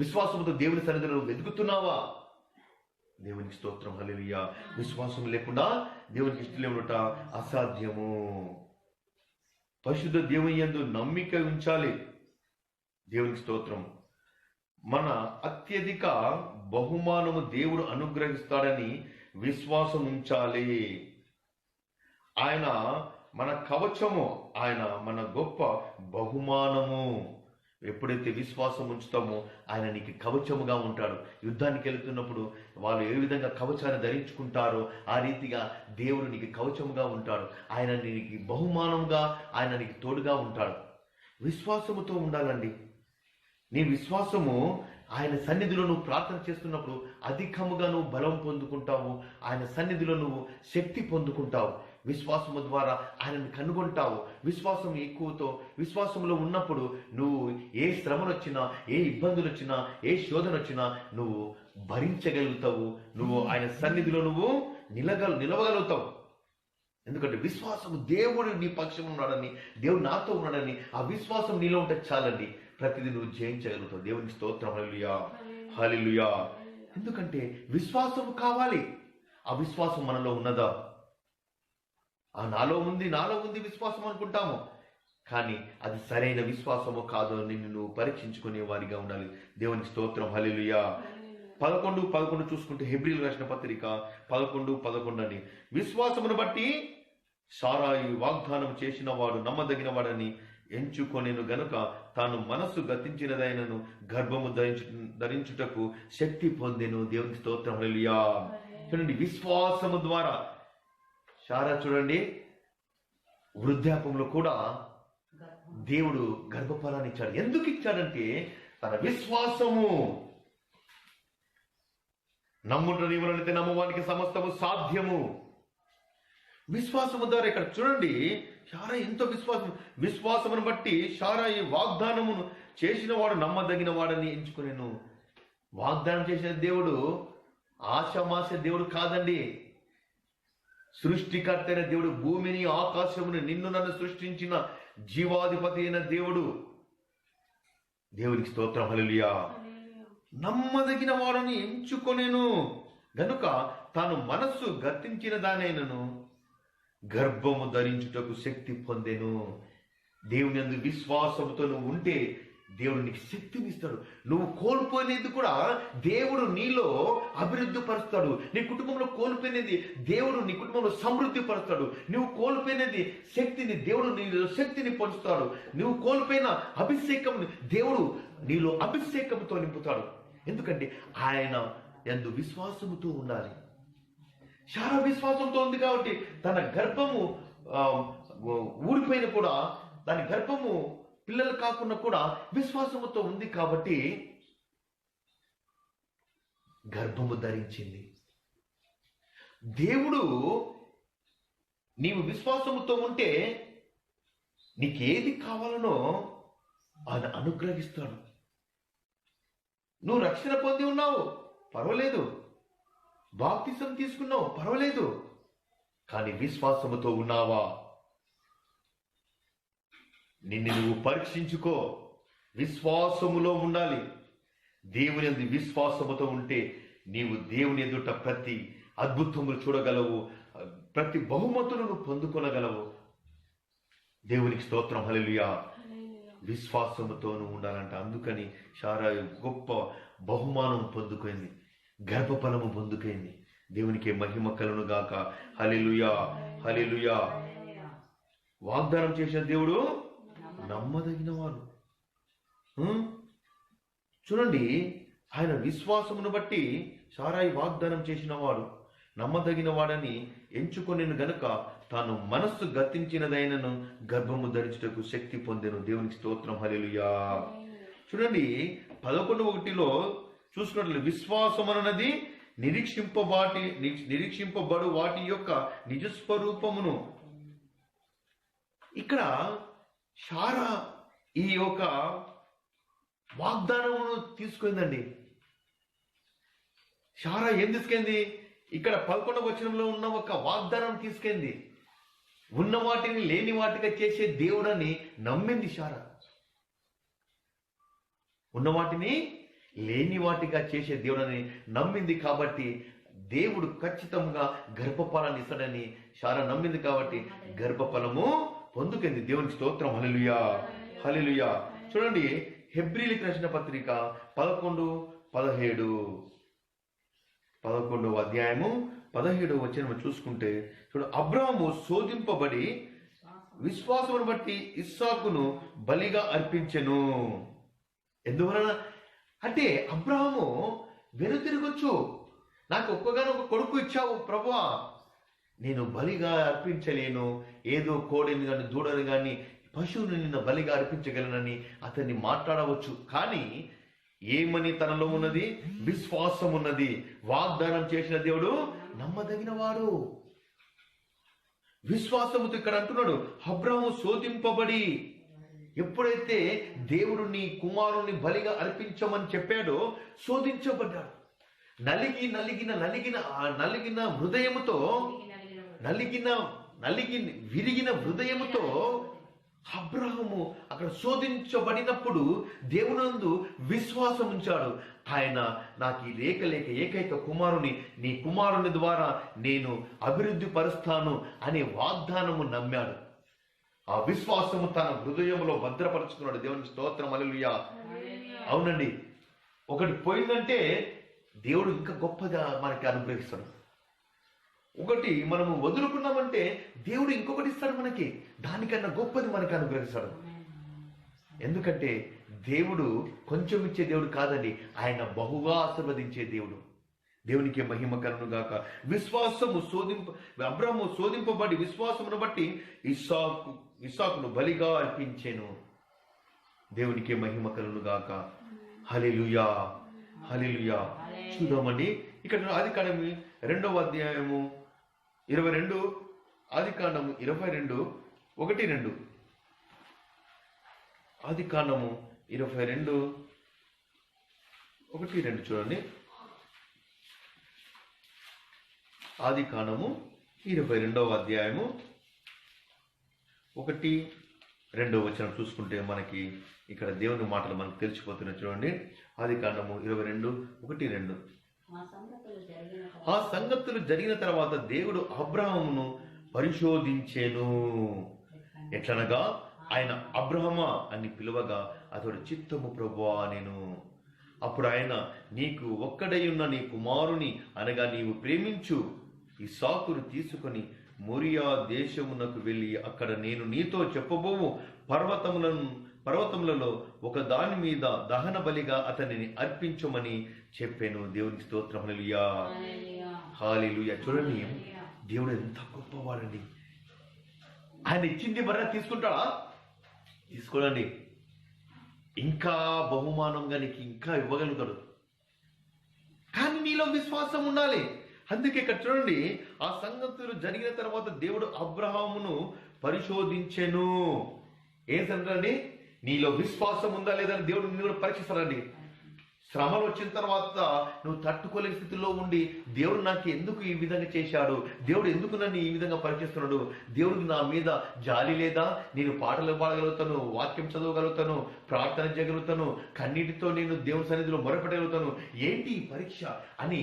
విశ్వాసముతో దేవుని సన్నిధిలో నువ్వు వెతుకుతున్నావా? దేవునికి స్తోత్రం, హల్లెలూయా. విశ్వాసం లేకుండా దేవునికి ఇష్టలేముట అసాధ్యము. పరిశుద్ధ దేవుని యందు నమ్మిక ఉంచాలి. దేవునికి స్తోత్రం. మన అత్యధిక బహుమానము దేవుడు అనుగ్రహిస్తాడని విశ్వాసం ఉంచాలి. ఆయన మన కవచము, ఆయన మన గొప్ప బహుమానము. ఎప్పుడైతే విశ్వాసం ఉంచుతామో ఆయన నీకు కవచముగా ఉంటాడు. యుద్ధానికి వెళుతున్నప్పుడు వాళ్ళు ఏ విధంగా కవచాన్ని ధరించుకుంటారో ఆ రీతిగా దేవుడు నీకు కవచముగా ఉంటాడు. ఆయన నీకు బహుమానంగా, ఆయన నీకు తోడుగా ఉంటాడు. విశ్వాసముతో ఉండాలండి. నీ విశ్వాసము ఆయన సన్నిధిలో నువ్వు ప్రార్థన చేస్తున్నప్పుడు అధికముగా నువ్వు బలం పొందుకుంటావు, ఆయన సన్నిధిలో నువ్వు శక్తి పొందుకుంటావు. విశ్వాసము ద్వారా ఆయనను కనుగొంటావు. విశ్వాసం ఎక్కువతో విశ్వాసంలో ఉన్నప్పుడు నువ్వు ఏ శ్రమలు వచ్చినా, ఏ ఇబ్బందులు వచ్చినా, ఏ శోధన వచ్చినా నువ్వు భరించగలుగుతావు. నువ్వు ఆయన సన్నిధిలో నువ్వు నిలవగలుగుతావు. ఎందుకంటే విశ్వాసము, దేవుడు నీ పక్షం ఉన్నాడని, దేవుడు నాతో ఉన్నాడని ఆ విశ్వాసం నీలో ఉంటే చాలండి, ప్రతిదీ నువ్వు జయించగలుగుతావు. దేవునికి స్తోత్రం. హల్లెలూయా, హల్లెలూయా. ఎందుకంటే విశ్వాసం కావాలి. ఆ విశ్వాసం మనలో ఉన్నదా? నాలో ఉంది విశ్వాసం అనుకుంటాము, కానీ అది సరైన విశ్వాసము కాదో నిన్ను నువ్వు పరీక్షించుకునే వారిగా ఉండాలి. దేవునికి స్తోత్రం. హల్లెలూయా. 11:11 చూసుకుంటే, హెబ్రీయులకు రాసిన పత్రిక 11:11 అని, విశ్వాసమును బట్టి సారాయి వాగ్దానం చేసిన వాడు నమ్మదగిన వాడని ఎంచుకొనేను గనుక తాను మనస్సు గతించినదైనను గర్భము ధరించుటకు శక్తి పొందెను. దేవునికి స్తోత్రం. హల్లెలూయా. చూడండి, విశ్వాసము ద్వారా సారా చూడండి, వృద్ధాపంలో కూడా దేవుడు గర్భఫలాన్ని ఇచ్చాడు. ఎందుకు ఇచ్చాడంటే తన విశ్వాసము. నమ్ముట నీవులైతే నమ్మవానికి సమస్తము సాధ్యము. విశ్వాసము ద్వారా ఇక్కడ చూడండి, శారా ఎంతో విశ్వాసమును బట్టి శారా ఈ వాగ్దానమును చేసిన వాడు నమ్మదగిన వాడని ఎంచుకునేను. వాగ్దానం చేసిన దేవుడు ఆశామాశ దేవుడు కాదండి. సృష్టికర్త అయిన దేవుడు, భూమిని ఆకాశమును నిన్ను నన్ను సృష్టించిన జీవాధిపతి అయిన దేవుడు. దేవునికి స్తోత్రం. హల్లెలూయా. నమ్మదగిన వాడని ఎంచుకొనేను గనుక తాను మనస్సు గతించిన దానైనను గర్భము ధరించుటకు శక్తి పొందెను. దేవుని యందు విశ్వాసముతో నువ్వు ఉంటే దేవుడు నీకు శక్తిని ఇస్తాడు. నువ్వు కోల్పోయినది కూడా దేవుడు నీలో అభివృద్ధి పరుస్తాడు. నీ కుటుంబంలో కోల్పోయినది దేవుడు నీ కుటుంబంలో సమృద్ధి పరుస్తాడు. నువ్వు కోల్పోయినది శక్తిని దేవుడు నీలో శక్తిని పంచుతాడు. నువ్వు కోల్పోయిన అభిషేకం దేవుడు నీలో అభిషేకంతో నింపుతాడు. ఎందుకంటే ఆయన యందు విశ్వాసముతో ఉండాలి. చాలా విశ్వాసంతో ఉంది కాబట్టి తన గర్భము ఊడిపోయిన కూడా, దాని గర్భము పిల్లలు కాకుండా కూడా విశ్వాసముతో ఉంది కాబట్టి గర్భము ధరించింది. దేవుడు నీవు విశ్వాసముతో ఉంటే నీకేది కావాలనో ఆయన అనుగ్రహిస్తాడు. నువ్వు రక్షణ పొంది ఉన్నావు, పర్వాలేదు. బాప్తిసం తీసుకున్నావు, పర్వాలేదు. కానీ విశ్వాసముతో ఉన్నావా? నిన్ను నువ్వు పరీక్షించుకో. విశ్వాసములో ఉండాలి. దేవుని యందు విశ్వాసముతో ఉంటే నీవు దేవుని ఎదుట ప్రతి అద్భుతములు చూడగలవు, ప్రతి బహుమతులను పొందుకొనగలవు. దేవునికి స్తోత్రం. హల్లెలూయా. విశ్వాసముతో ఉండాలంట. అందుకని శారా గొప్ప బహుమానం పొందుకుంది, గర్భఫలము పొందుకుంది. దేవునికి మహిమ కలుగును గాక. హల్లెలూయా, హల్లెలూయా. వాగ్దానం చేసిన దేవుడు నమ్మదగిన వాడు. చూడండి, ఆయన విశ్వాసమును బట్టి శారాయి వాగ్దానం చేసిన వాడు నమ్మదగిన వాడని ఎంచుకొనేను గనుక తాను మనస్సు గతించినదైనను గర్భము ధరించుటకు శక్తి పొందెను. దేవునికి స్తోత్రం. హల్లెలూయా. చూడండి, 11:1 చూసుకున్నట్లు, విశ్వాసం అన్నది నిరీక్షింపబడు వాటి యొక్క నిజస్వరూపమును. ఇక్కడ శారా ఈ యొక్క వాగ్దానమును తీసుకుందండి. శారా ఏం తీసుకుంది? ఇక్కడ 11వ వచనంలో ఉన్న ఒక వాగ్దానం తీసుకుంది. ఉన్న వాటిని లేని వాటిగా చేసే దేవుడని నమ్మింది శారా. ఉన్న వాటిని లేని వాటిగా చేసే దేవుడని నమ్మింది కాబట్టి దేవుడు ఖచ్చితంగా గర్భఫలాన్ని ఇస్తాడని శారా నమ్మింది కాబట్టి గర్భఫలము పొందుకుంది. దేవునికి స్తోత్రం. హల్లెలూయా, హల్లెలూయా. చూడండి, హెబ్రీయులకు రాసిన పత్రిక 11:17 అధ్యాయము 17వ వచనం చూసుకుంటే చూడు, అబ్రాహాము శోధింపబడి విశ్వాసమును బట్టి ఇస్సాకును బలిగా అర్పించెను. ఎందువలన అంటే అబ్రాహాము వెనుతిరగొచ్చు. నాకు ఒక్కగానొక కొడుకు ఇచ్చావు ప్రభువా, నేను బలిగా అర్పించలేను, ఏదో కోడిని కానీ దూడని కానీ పశువుని నిన్న బలిగా అర్పించగలనని అతన్ని మాట్లాడవచ్చు. కానీ ఏమని తనలో ఉన్నది? విశ్వాసం ఉన్నది. వాగ్దానం చేసిన దేవుడు నమ్మదగిన వాడు. విశ్వాసముతో ఇక్కడ అంటున్నాడు, అబ్రాహాము శోధింపబడి, ఎప్పుడైతే దేవుడు నీ కుమారుని బలిగా అర్పించమని చెప్పాడో శోధించబడ్డాడు. నలిగిన హృదయముతో విరిగిన హృదయముతో అబ్రాహాము అక్కడ శోధించబడినప్పుడు దేవునందు విశ్వాసం ఉంచాడు. ఆయన నాకు ఈ లేక ఏకైక కుమారుని, నీ కుమారుని ద్వారా నేను అభివృద్ధి పరుస్తాను అనే వాగ్దానము నమ్మాడు. ఆ విశ్వాసము తన హృదయంలో భద్రపరుచుకున్నాడు. దేవునికి స్తోత్రం, హల్లెలూయా. అవునండి, ఒకటి పోయిందంటే దేవుడు ఇంకా గొప్పగా మనకి అనుగ్రహిస్తాడు. ఒకటి మనము వదులుకున్నామంటే దేవుడు ఇంకొకటి ఇస్తాడు మనకి, దానికన్నా గొప్పది మనకి అనుగ్రహిస్తాడు. ఎందుకంటే దేవుడు కొంచెం ఇచ్చే దేవుడు కాదండి, ఆయన బహుగా ఆశీర్వదించే దేవుడు. దేవునికి మహిమ కలుగును గాక. అబ్రాహాము శోధింపబడి విశ్వాసమును బట్టి ఇస్సాకును బలిగా అర్పించెను. దేవునికి మహిమ కలుగును గాక. హల్లెలూయా, హల్లెలూయా. చూద్దామండి ఇక్కడ ఆదికాండము 2వ అధ్యాయము 22, ఆదికాండము 22, 1-2. ఆదికాండము 22, 1-2 చూడండి. ఆదికాండము 22వ అధ్యాయము 1-2 వచనం చూసుకుంటే మనకి ఇక్కడ దేవుని మాటలు మనకు తెలిసిపోతున్నాయి. చూడండి, ఆదికాండము 22, 1-2. ఆ సంగతులు జరిగిన తర్వాత దేవుడు అబ్రాహామును పరిశోధించెను. ఎట్లనగా ఆయన అబ్రాహమా అని పిలువగా అతడు చిత్తము ప్రభువా నేను. అప్పుడు ఆయన, నీకు ఒక్కడై ఉన్న నీ కుమారుని అనగా నీవు ప్రేమించు ఇస్సాకును తీసుకొని మోరియా దేశమునకు వెళ్ళి అక్కడ నేను నీతో చెప్పబోవు పర్వతములలో ఒక దాని మీద దహన బలిగా అతనిని అర్పించమని చెప్పాను. దేవునికి స్తోత్రం, హల్లెలూయా, హల్లెలూయా. చూడండి, దేవుడు ఎంత గొప్పవాడండి. ఆయన ఇచ్చింది బర్రె తీసుకుంటాడా? తీసుకోడండి. ఇంకా బహుమానంగా నీకు ఇంకా ఇవ్వగలుగుతాడు. కానీ నీలో విశ్వాసం ఉండాలి. అందుకే ఇక్కడ చూడండి, ఆ సంగతులు జరిగిన తర్వాత దేవుడు అబ్రాహామును పరిశోధించెను. ఏంటంటే నీలో విశ్వాసం ఉందా లేదా అని దేవుడు నిన్ను కూడా పరీక్షిస్తాడండి. శ్రమలు వచ్చిన తర్వాత నువ్వు తట్టుకోలేని స్థితిలో ఉండి దేవుడు నాకు ఎందుకు ఈ విధంగా చేశాడు, దేవుడు ఎందుకు నన్ను ఈ విధంగా పరీక్షిస్తున్నాడు, దేవుడికి నా మీద జాలి లేదా, నేను పాటలు పాడగలుగుతాను, వాక్యం చదవగలుగుతాను, ప్రార్థన చేయగలుగుతాను, కన్నీటితో నేను దేవుని సన్నిధిలో మొరపెట్టగలుగుతాను, ఏంటి ఈ పరీక్ష అని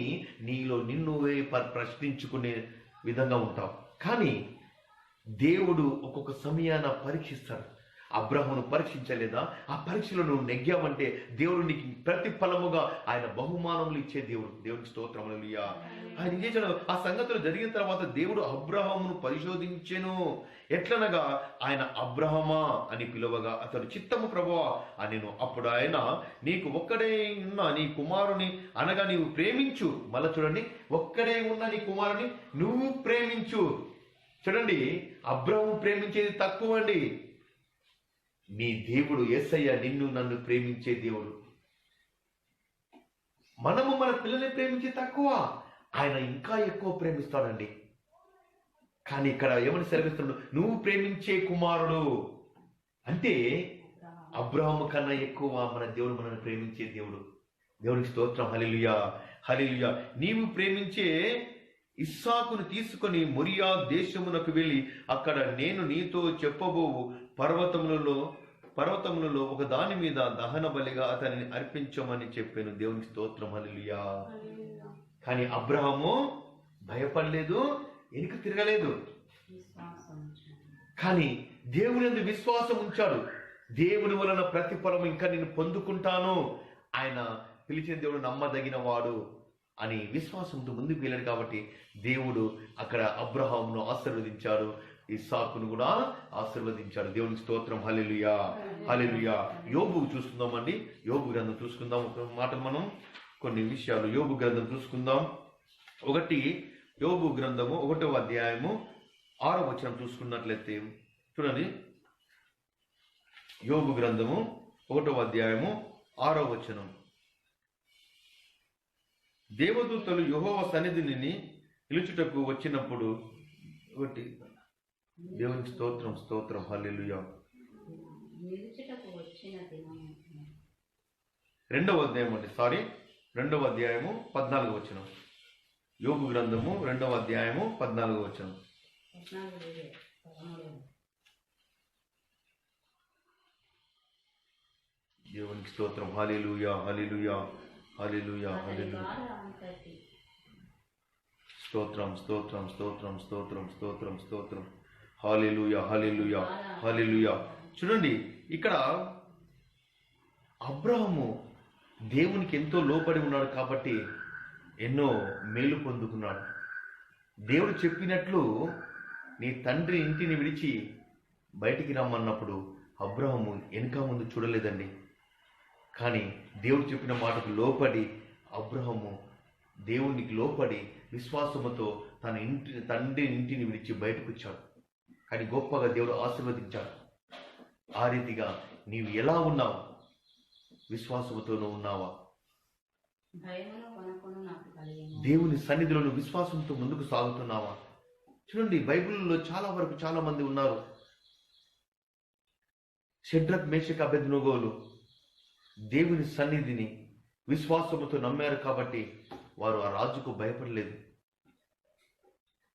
నీలో నిన్నువే ప్రశ్నించుకునే విధంగా ఉంటావు. కానీ దేవుడు ఒక్కొక్క సమయాన పరీక్షిస్తాడు. అబ్రాహామును పరీక్షించలేదా? ఆ పరీక్షలో నువ్వు నెగ్గావంటే దేవుడు నీకు ప్రతిఫలముగా ఆయన బహుమానములు ఇచ్చే దేవుడు. దేవునికి స్తోత్రం, హల్లెలూయా. ఆయన చేశాడు. ఆ సంగతులు జరిగిన తర్వాత దేవుడు అబ్రాహామును పరిశోధించెను. ఎట్లనగా ఆయన అబ్రాహమా అని పిలువగా అతడు చిత్తము ప్రభువా అనెను. అప్పుడు ఆయన, నీకు ఒక్కడే ఉన్న నీ కుమారుని అనగా నీవు ప్రేమించు. మళ్ళా చూడండి, ఒక్కడే ఉన్న నీ కుమారుని నువ్వు ప్రేమించు. చూడండి, అబ్రాహాము ప్రేమించేది తక్కువ అండి. నీ దేవుడు యేసయ్య నిన్ను నన్ను ప్రేమించే దేవుడు. మనము మన పిల్లల్ని ప్రేమించే తక్కువ, ఆయన ఇంకా ఎక్కువ ప్రేమిస్తాడండి. కానీ ఇక్కడ ఏమని సెలవిస్తున్నాడు? నువ్వు ప్రేమించే కుమారుడు అంటే అబ్రాహాము కన్నా ఎక్కువ మన దేవుడు మనల్ని ప్రేమించే దేవుడు. దేవునికి స్తోత్రం, హల్లెలూయా, హల్లెలూయా. నీవు ప్రేమించే ఇస్సాకును తీసుకొని మోరియా దేశమునకు వెళ్ళి అక్కడ నేను నీతో చెప్పబోవు పర్వతములలో ఒక దాని మీద దహన బలిగా అతనిని అర్పించమని చెప్పాను. దేవునికి స్తోత్రం, హల్లెలూయా. కానీ అబ్రాహాము భయపడలేదు, వెనుక తిరగలేదు. కానీ దేవుని యందు విశ్వాసం ఉంచాడు. దేవుని వలన ప్రతిఫలం ఇంకా నేను పొందుకుంటాను, ఆయన పిలిచిన దేవుడు నమ్మదగిన వాడు అని విశ్వాసంతో ముందుకు వెళ్ళాడు. కాబట్టి దేవుడు అక్కడ అబ్రాహామును ఆశీర్వదించాడు, ఇస్సాకును కూడా ఆశీర్వదించాడు. దేవునికి స్తోత్రం, హల్లెలూయా, హల్లెలూయా. యోబు చూసుకుందామండి. యోబు గ్రంథం చూసుకుందాం. ఒక మాట మనం కొన్ని విషయాలు యోబు గ్రంథం చూసుకుందాం. యోబు గ్రంథము 1వ అధ్యాయము 6వ వచనం చూసుకున్నట్లయితే చూడండి, యోబు గ్రంథము 1వ అధ్యాయము 6వ వచనం. దేవదూతలు యెహోవా సన్నిధిని నిలుచుటకు వచ్చినప్పుడు దేవునికి స్తోత్రం స్తోత్రం. హల్లెలూయా. నిలుచుటకు వచ్చిన దినము. రెండవ అధ్యాయము 14వ వచనం. యోబు గ్రంథము 2వ అధ్యాయము 14వ వచనం. 13. దేవునికి స్తోత్రం. హల్లెలూయా హల్లెలూయా హల్లెలూయా హల్లెలూయా. స్తోత్రం స్తోత్రం స్తోత్రం స్తోత్రం స్తోత్రం స్తోత్రం. హల్లెలూయా హల్లెలూయా హల్లెలూయా. చూడండి, ఇక్కడ అబ్రహాము దేవునికి ఎంతో లోబడి ఉన్నాడు కాబట్టి ఎన్నో మేలు పొందుకున్నాడు. దేవుడు చెప్పినట్లు నీ తండ్రి ఇంటిని విడిచి బయటికి రమ్మన్నప్పుడు అబ్రహాము వెనుక ముందు చూడలేదండి. కానీ దేవుడు చెప్పిన మాటకు లోపడి అబ్రహాము దేవునికి లోపడి విశ్వాసముతో తన తండ్రి ఇంటిని విడిచి బయటకు వచ్చాడు. కానీ గొప్పగా దేవుడు ఆశీర్వదించాడు. ఆ రీతిగా నీవు ఎలా ఉన్నావు? విశ్వాసముతో నువ్వు ఉన్నావా? దేవుని సన్నిధిలో నువ్వు విశ్వాసంతో ముందుకు సాగుతున్నావా? చూడండి, బైబిల్లో చాలా మంది ఉన్నారు. షడ్రక్, మేషక్, అబేద్నెగోలు దేవుని సన్నిధిని విశ్వాసముతో నమ్మారు కాబట్టి వారు ఆ రాజుకు భయపడలేదు.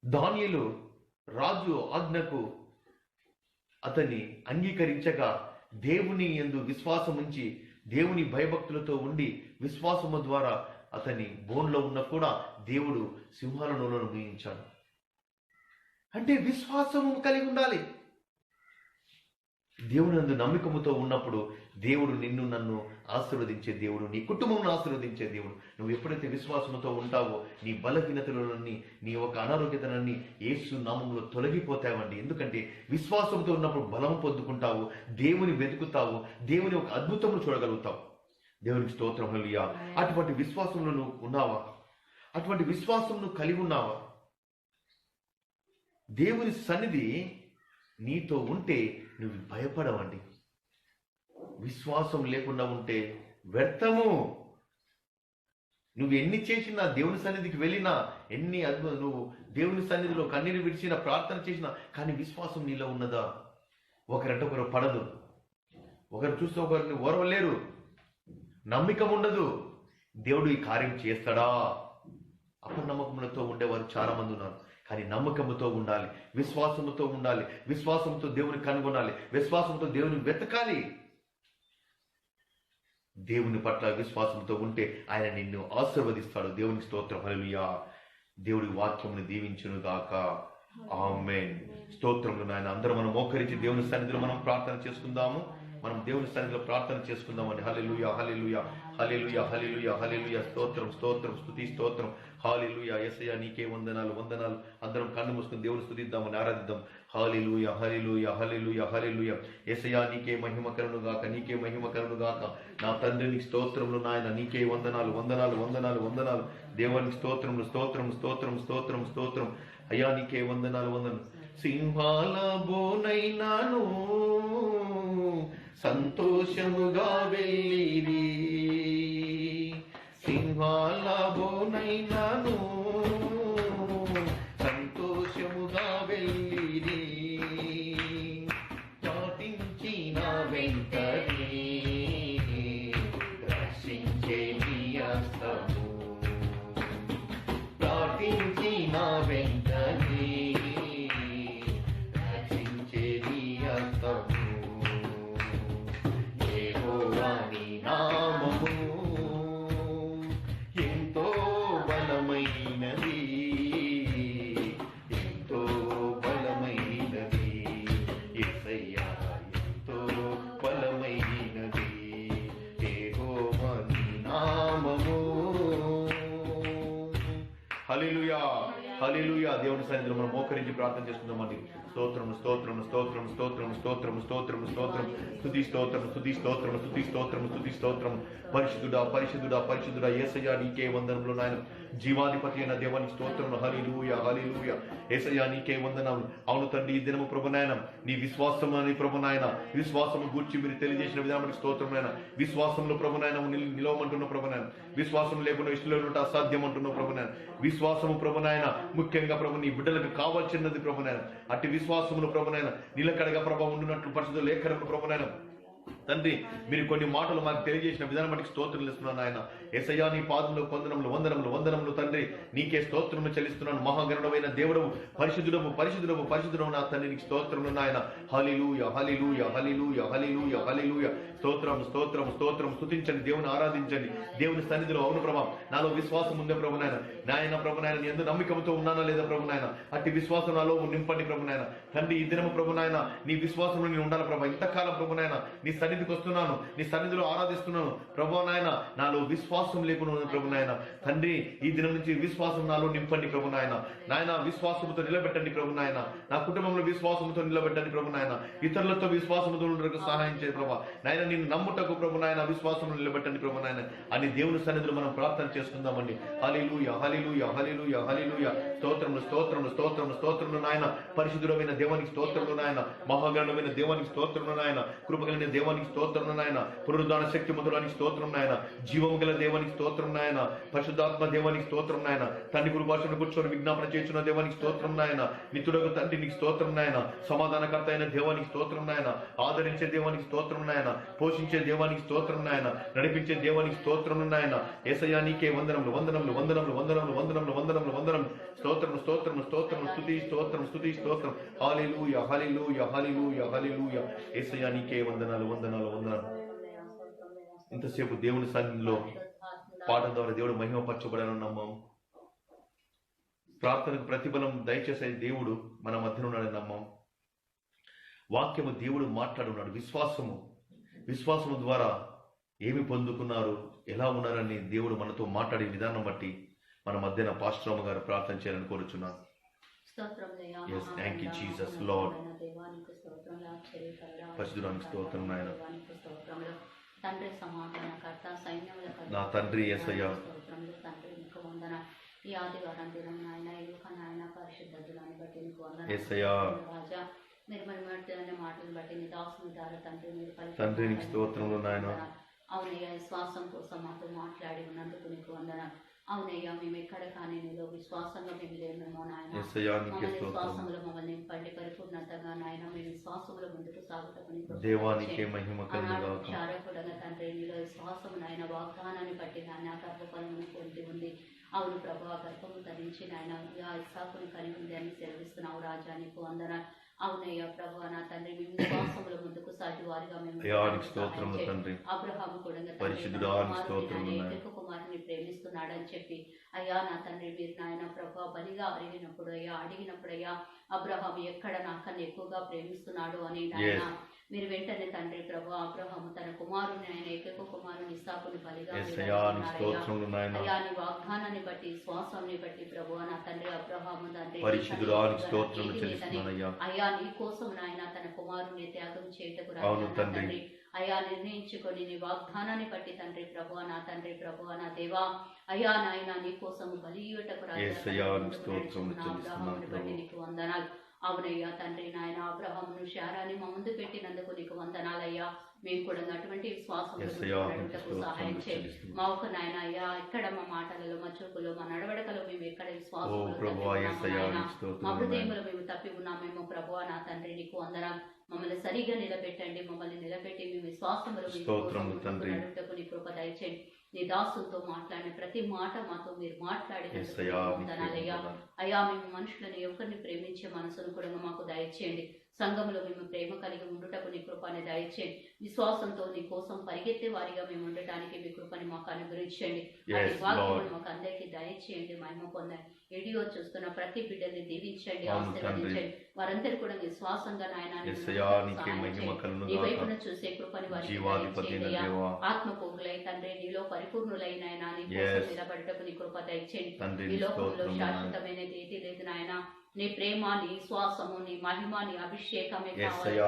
దానియేలు రాజు ఆజ్ఞకు అతన్ని అంగీకరించగా దేవుని యందు విశ్వాసం ఉంచి దేవుని భయభక్తులతో ఉండి విశ్వాసము ద్వారా అతని బోన్లో ఉన్న కూడా దేవుడు సింహాల నోలను ముయించాడు. అంటే విశ్వాసము కలిగి ఉండాలి. దేవుని యందు నమ్మకముతో ఉన్నప్పుడు దేవుడు నిన్ను నన్ను ఆశీర్వదించే దేవుడు, నీ కుటుంబంను ఆశీర్వదించే దేవుడు. నువ్వు ఎప్పుడైతే విశ్వాసంతో ఉంటావో నీ బలహీనతలన్నీ, నీ ఒక అనారోగ్యతలన్నీ యేసు నామములో తొలగిపోతావండి. ఎందుకంటే విశ్వాసంతో ఉన్నప్పుడు బలం పొందుకుంటావు, దేవుని వెతుకుతావు, దేవుని ఒక అద్భుతమును చూడగలుగుతావు. దేవునికి స్తోత్రం. హల్లెలూయా. అటువంటి విశ్వాసంలో నువ్వు ఉన్నావా? అటువంటి విశ్వాసం నువ్వు కలిగి ఉన్నావా? దేవుని సన్నిధి నీతో ఉంటే నువ్వు భయపడవండి. విశ్వాసం లేకుండా ఉంటే వ్యర్థము. నువ్వు ఎన్ని చేసినా, దేవుని సన్నిధికి వెళ్ళినా, ఎన్ని నువ్వు దేవుని సన్నిధిలో కన్నీరు విడిచినా, ప్రార్థన చేసినా, కానీ విశ్వాసం నీలో ఉన్నదా? ఒకరంటే ఒకరు పడదు, ఒకరు చూస్తే ఒకరిని ఓర్వలేరు, నమ్మకం ఉండదు. దేవుడు ఈ కార్యం చేస్తాడా? అపనమ్మకములతో ఉండేవారు చాలా మంది ఉన్నారు. కానీ నమ్మకముతో ఉండాలి, విశ్వాసముతో ఉండాలి, విశ్వాసంతో దేవుని కనుగొనాలి, విశ్వాసంతో దేవుని వెతకాలి. దేవుని పట్ల విశ్వాసంతో ఉంటే ఆయన నిన్ను ఆశీర్వదిస్తాడు. దేవునికి స్తోత్రం. హల్లెలూయా. దేవుడి వాక్యమును దీవించును గాక. ఆమేన్. స్తోత్రములు నాయన. అందరూ మనం మోకరించి దేవుని సన్నిధిలో మనం ప్రార్థన చేసుకుందాము. మనం దేవుని సన్నిధిలో ప్రార్థన చేసుకుందామండి. హల్లెలూయా హల్లెలూయా హల్లెలూయా హల్లెలూయా హల్లెలూయా. స్తోత్రం స్తోత్రం స్తుతి స్తోత్రం. హల్లెలూయా. యేసయ్యా నీకే వందనాలు వందనాలు. అందరం కన్ను మూసుకుని దేవుని స్తుతిద్దామని ఆరాధిద్దాం. హల్లెలూయా హల్లెలూయా హల్లెలూయా హల్లెలూయా. యేసయ్యా నీకే మహిమ కలుగును గాక, నీకే మహిమ కలుగును గాక. నా తండ్రికి స్తోత్రములు నాయన, నీకే వందనాలు వందనాలు వందనాలు వందనాలు. దేవునికి స్తోత్రములు స్తోత్రం స్తోత్రం స్తోత్రం స్తోత్రం. అయ్యా నీకే వందనాలు వందనాలు. సింహాల బోనైనాను సంతోషముగా వెళ్ళిరి, సింహాల బోనైనాను సంతోషముగా వెళ్ళిరి, చాటించిన వెంటనే రక్షించే నీ హస్తము, ప్రార్థించిన వెంటనే రక్షించే నీ హస్తము. నామము ఎంతో బలమైనది, ఎంతో బలమైనది. యేసయ్యా ఎంతో బలమైనది. యెహోవా నీ నామము. హల్లెలూయా హల్లెలూయా. దేవుని సన్నిధిలో మనం మోకరించి ప్రార్థన చేసుకుందామండి. స్తోత్రము స్తోత్రము స్తోత్రము స్తోత్రము స్తోత్రము స్తోత్రము స్తోత్రము స్తుతి స్తోత్రము స్తుతి స్తోత్రము స్తుతి స్తోత్రము స్తుతి స్తోత్రము. పరిశుద్ధుడా పరిశుద్ధుడా పరిశుద్ధుడా యేసయ్యా నీకే వందనములు నాయన. జీవాధిపతి అయిన దేవానికి స్తోత్రం. హల్లెలూయా హల్లెలూయా. యేసయ్యా నీకే వందనాలు. అవును తండ్రి, ఈ దినము ప్రభు నాయన నీ విశ్వాసం అని ప్రభు నాయన విశ్వాసము గూర్చి మీరు తెలియజేసిన విధానానికి స్తోత్రం నాయన. విశ్వాసంలో ప్రభు నాయన నిలవమంటున్న ప్రభు నాయన, విశ్వాసం లేకుండా ఇష్టంలో ఉంటే అసాధ్యం అంటున్నావు ప్రభు నాయన. విశ్వాసము ప్రభు నాయన ముఖ్యంగా ప్రభు నీ బిడ్డలకు కావాల్సినది ప్రభు నాయన. అట్టి విశ్వాసమును ప్రభు నాయన నిలకడగా ప్రభు ఉండినట్లు పరిశుద్ధ లేఖనములు ప్రభు నాయన తండ్రి మీరు కొన్ని మాటలు మాకు తెలియజేసిన విధానం బట్టి స్తోత్రం ఇస్తున్నాను ఆయన. యేసయ్యా నీ పాదంలో వందనములు వందనములు వందనములు తండ్రి. నీకే స్తోత్రము చెల్లిస్తున్నాను. మహాగణుడైన దేవుడవు, పరిశుద్ధుడవు పరిశుద్ధుడవు పరిశుద్ధుడవు నా తండ్రి, నీకు స్తోత్రములు నాయన. హల్లెలూయా హల్లెలూయా హల్లెలూయా హల్లెలూయా హల్లెలూయా. స్తోత్రం స్తోత్రం స్తోత్రం. స్తుతించండి, దేవుని ఆరాధించండి. దేవుని సన్నిధిలో అవును ప్రభా నాలో విశ్వాసం ఉందే ప్రభు నాయన. నాయన ప్రభు నాయన నీ యందు నమ్మకంతో ఉన్నానా లేదా ప్రభు నాయన, అట్టి విశ్వాసం నాలో నింపండి ప్రభు నాయన. తండ్రి ఈ దినము ప్రభు నాయన నీ విశ్వాసంలో నేను ఉండాలి ప్రభా. ఇంతకాలం ప్రభు నాయన నీ సన్నిధికి వస్తున్నాను, నీ సన్నిధిలో ఆరాధిస్తున్నాను ప్రభు నాయన. నాలో విశ్వాసం లేకుండా ఉన్న ప్రభు నాయన తండ్రి ఈ దినం నుంచి విశ్వాసం నాలో నింపండి ప్రభు నాయన. నాయన విశ్వాసంతో నిలబెట్టండి ప్రభు నాయన. నా కుటుంబంలో విశ్వాసంతో నిలబెట్టండి ప్రభు నాయన. ఇతరులతో విశ్వాసంతో ఉండడానికి సహాయం చేయ ప్రభా నాయన. నిన్ను నమ్ముటకు ప్రభు నాయన విశ్వాసం నిలబెట్టండి ప్రభు నాయన అని దేవుని సన్నిధిలో మనం ప్రార్థన చేసుకుందామండి. హల్లెలూయా హల్లెలూయా హల్లెలూయా హల్లెలూయా. స్తోత్రములు స్తోత్రములు స్తోత్రములు స్తోత్రములు నాయన. పరిశుద్ధుడైన దేవానికి స్తోత్రములు నాయన. మహాగణమైన దేవానికి స్తోత్రములు నాయన. కృపగలిగిన దేవానికి స్తోత్రం నాయన. పునరుద్ధాన శక్తిమంతుడానికి స్తోత్రం నాయన. జీవము గల దేవానికి స్తోత్రం నాయన. పరిశుద్ధాత్మ దేవానికి స్తోత్రం నాయన. తండ్రి కృపాసన కూర్చొని విజ్ఞాపన చేస్తున్న దేవానికి స్తోత్రం నాయన. నిత్యుడకు తండ్రి నీకు స్తోత్రం నాయన. సమాధానకర్త అయిన దేవానికి స్తోత్రం నాయన. ఆదరించే దేవానికి స్తోత్రం నాయన. పోషించే దేవానికి స్తోత్రం నాయన. నడిపించే దేవానికి స్తోత్రం నాయన. యేసయ్యా నీకే వందనములు వందనములు వందనములు వందనములు వందనములు వందనములు వందనములు. స్తోత్రం స్తోత్రం స్తోత్రం స్తుతి స్తోత్రం స్తుతి స్తోత్రం. హల్లెలూయా హల్లెలూయా హల్లెలూయా హల్లెలూయా. యేసయ్యా నీకే వందనాలు వందనాలు వందనాలు. ఇంతసేపు దేవుని సన్నిధిలో పాటల ద్వారా దేవుడు మహిమపరచబడని నమ్మాం. ప్రార్థనకు ప్రతిఫలం దయచేసే దేవుడు మన మధ్యన ఉన్నాడని నమ్మాం. వాక్యము దేవుడు మాట్లాడున్నాడు. విశ్వాసము ద్వారా ఏమి పొందుకున్నారు, ఎలా ఉన్నారని దేవుడు మనతో మాట్లాడే విధానం బట్టి మన మధ్యన పాస్టర్ గారు ప్రార్థన చేయాలని కోరుచున్నాను. Yes, thank you Jesus Lord. పరిశుద్ధానికి స్తోత్రం నాయన. తండ్రి సమాధానకర్త సైన్యముల నా తండ్రి యేసయ్యా తండ్రి నీకు వందన. ఈ ఆదివారం దినం నాయన నాయన పరిశుద్ధులను బట్టి నీకు వందన యేసయ్యా. రాజా నిర్మలమైన మాటలు బట్టి నీ దాసుని ద్వారా తండ్రి మీరు తండ్రి నీకు స్తోత్రములు నాయన. అవునయ్యా విశ్వాసం కోసం మాతో మాట్లాడి ఉన్నందుకు నీకు వందన. అవునయ్యా మేము ఎక్కడ కానీ నీలో విశ్వాసంగా మేము లేమేమో నాయన. విశ్వాసంలో మమ్మల్ని నింపండి పరిపూర్ణతగా నాయన. మేము విశ్వాసంలో ముందుకు సాగుటకు దేవానికే మహిమ కలుగుగాక. చారకుడగా తండ్రి నీలో విశ్వాసం నాయన వాగ్దానాన్ని బట్టి నాయన గర్భఫలమును పొంది ఉంది. అవును ప్రభా గర్భము ధరించి నాయన ఇస్సాకుని కని ఉంది అని సెలవిస్తున్నావు రాజా నీకు వందన. అవునయ్యా ప్రభు నా తండ్రి మేము విశ్వాసముల ముందుకు సాటి వారిగా మేము అబ్రహాము కూడా కుమారుని ప్రేమిస్తున్నాడని చెప్పి అయ్యా నా తండ్రి మీరు నాయన ప్రభు బలిగా అడిగినప్పుడు అయ్యా అబ్రహాము ఎక్కడ నాకన్నా ఎక్కువగా ప్రేమిస్తున్నాడు అని నాయన మీరు వెంటనే తండ్రి ప్రభు అబ్రహాము తన కుమారుని ఆయన ఏకైక కుమారుని ఇస్సాకుని బలిగా అయ్యా నీ వాగ్దానాన్ని బట్టి శ్వాసాన్ని బట్టి ప్రభు నా తండ్రి అబ్రహాము తండ్రి అయ్యా నీ కోసం నాయన తన కుమారుని త్యాగం చేయటకు తండ్రి అయ్యా నిర్ణయించుకొని నీ వాగ్దానాన్ని బట్టి తండ్రి ప్రభు నా తండ్రి ప్రభు నా దేవా అయ్యా నాయన నీ కోసం బలియుటకు అబ్రహాముని బట్టి నీకు వందనాలు. అవునయ్యా తండ్రి నాయన అబ్రహామును శారాని మా ముందు పెట్టినందుకు నీకు వందనాలయ్యా. మేము కూడా అటువంటి విశ్వాసం సహాయం చేయండి మా ఒక నాయన అయ్యా. ఇక్కడ మా మాటలలో మా చూపులో మా నడవడకలో మేము ఎక్కడ విశ్వాసం మా హృదయంలో మేము తప్పి ఉన్నామేమో ప్రభువా నా తండ్రి నీకు వందనాలు. మమ్మల్ని సరిగా నిలబెట్టండి. మమ్మల్ని నిలబెట్టి మేము విశ్వాసంలో నడుటకు నీ కృప దయచేయండి. నీ దాసులతో మాట్లాడిన ప్రతి మాట మాతో మీరు మాట్లాడినయ్యా. అయ్యా మేము మనుషులను ఎవరిని ప్రేమించే మనసును కూడా మాకు దయచేయండి. సంఘంలో మేము ప్రేమ కలిగి ఉండుటకు నీ కృపని దయచేయండి. విశ్వాసంతో నీ కోసం పరిగెత్తే వారిగా మేము ఉండటానికి మీ కృపని మాకు అనుగ్రహించండి. వాక్యములు మాకు అందరికీ దయచేయండి. మహిమ పొందండి. వీడియో చూస్తున్న ప్రతి బిడ్డని దీవించండి, ఆశీర్వదించండి. వారందరూ కూడా విశ్వాసంగా నాయన నీ వైపున చూసే కృపని వారికి ఆత్మపోగులై తండ్రి నీలో పరిపూర్ణులైన నీ కోసం నిలబడటకు నీ కృప దయచేయండి. ఈ లోకంలో శాశ్వతమైనది ఏది లేదు నాయన. నీ ప్రేమ, నీ విశ్వాసము, నీ మహిమ, నీ అభిషేకమే కావాలి.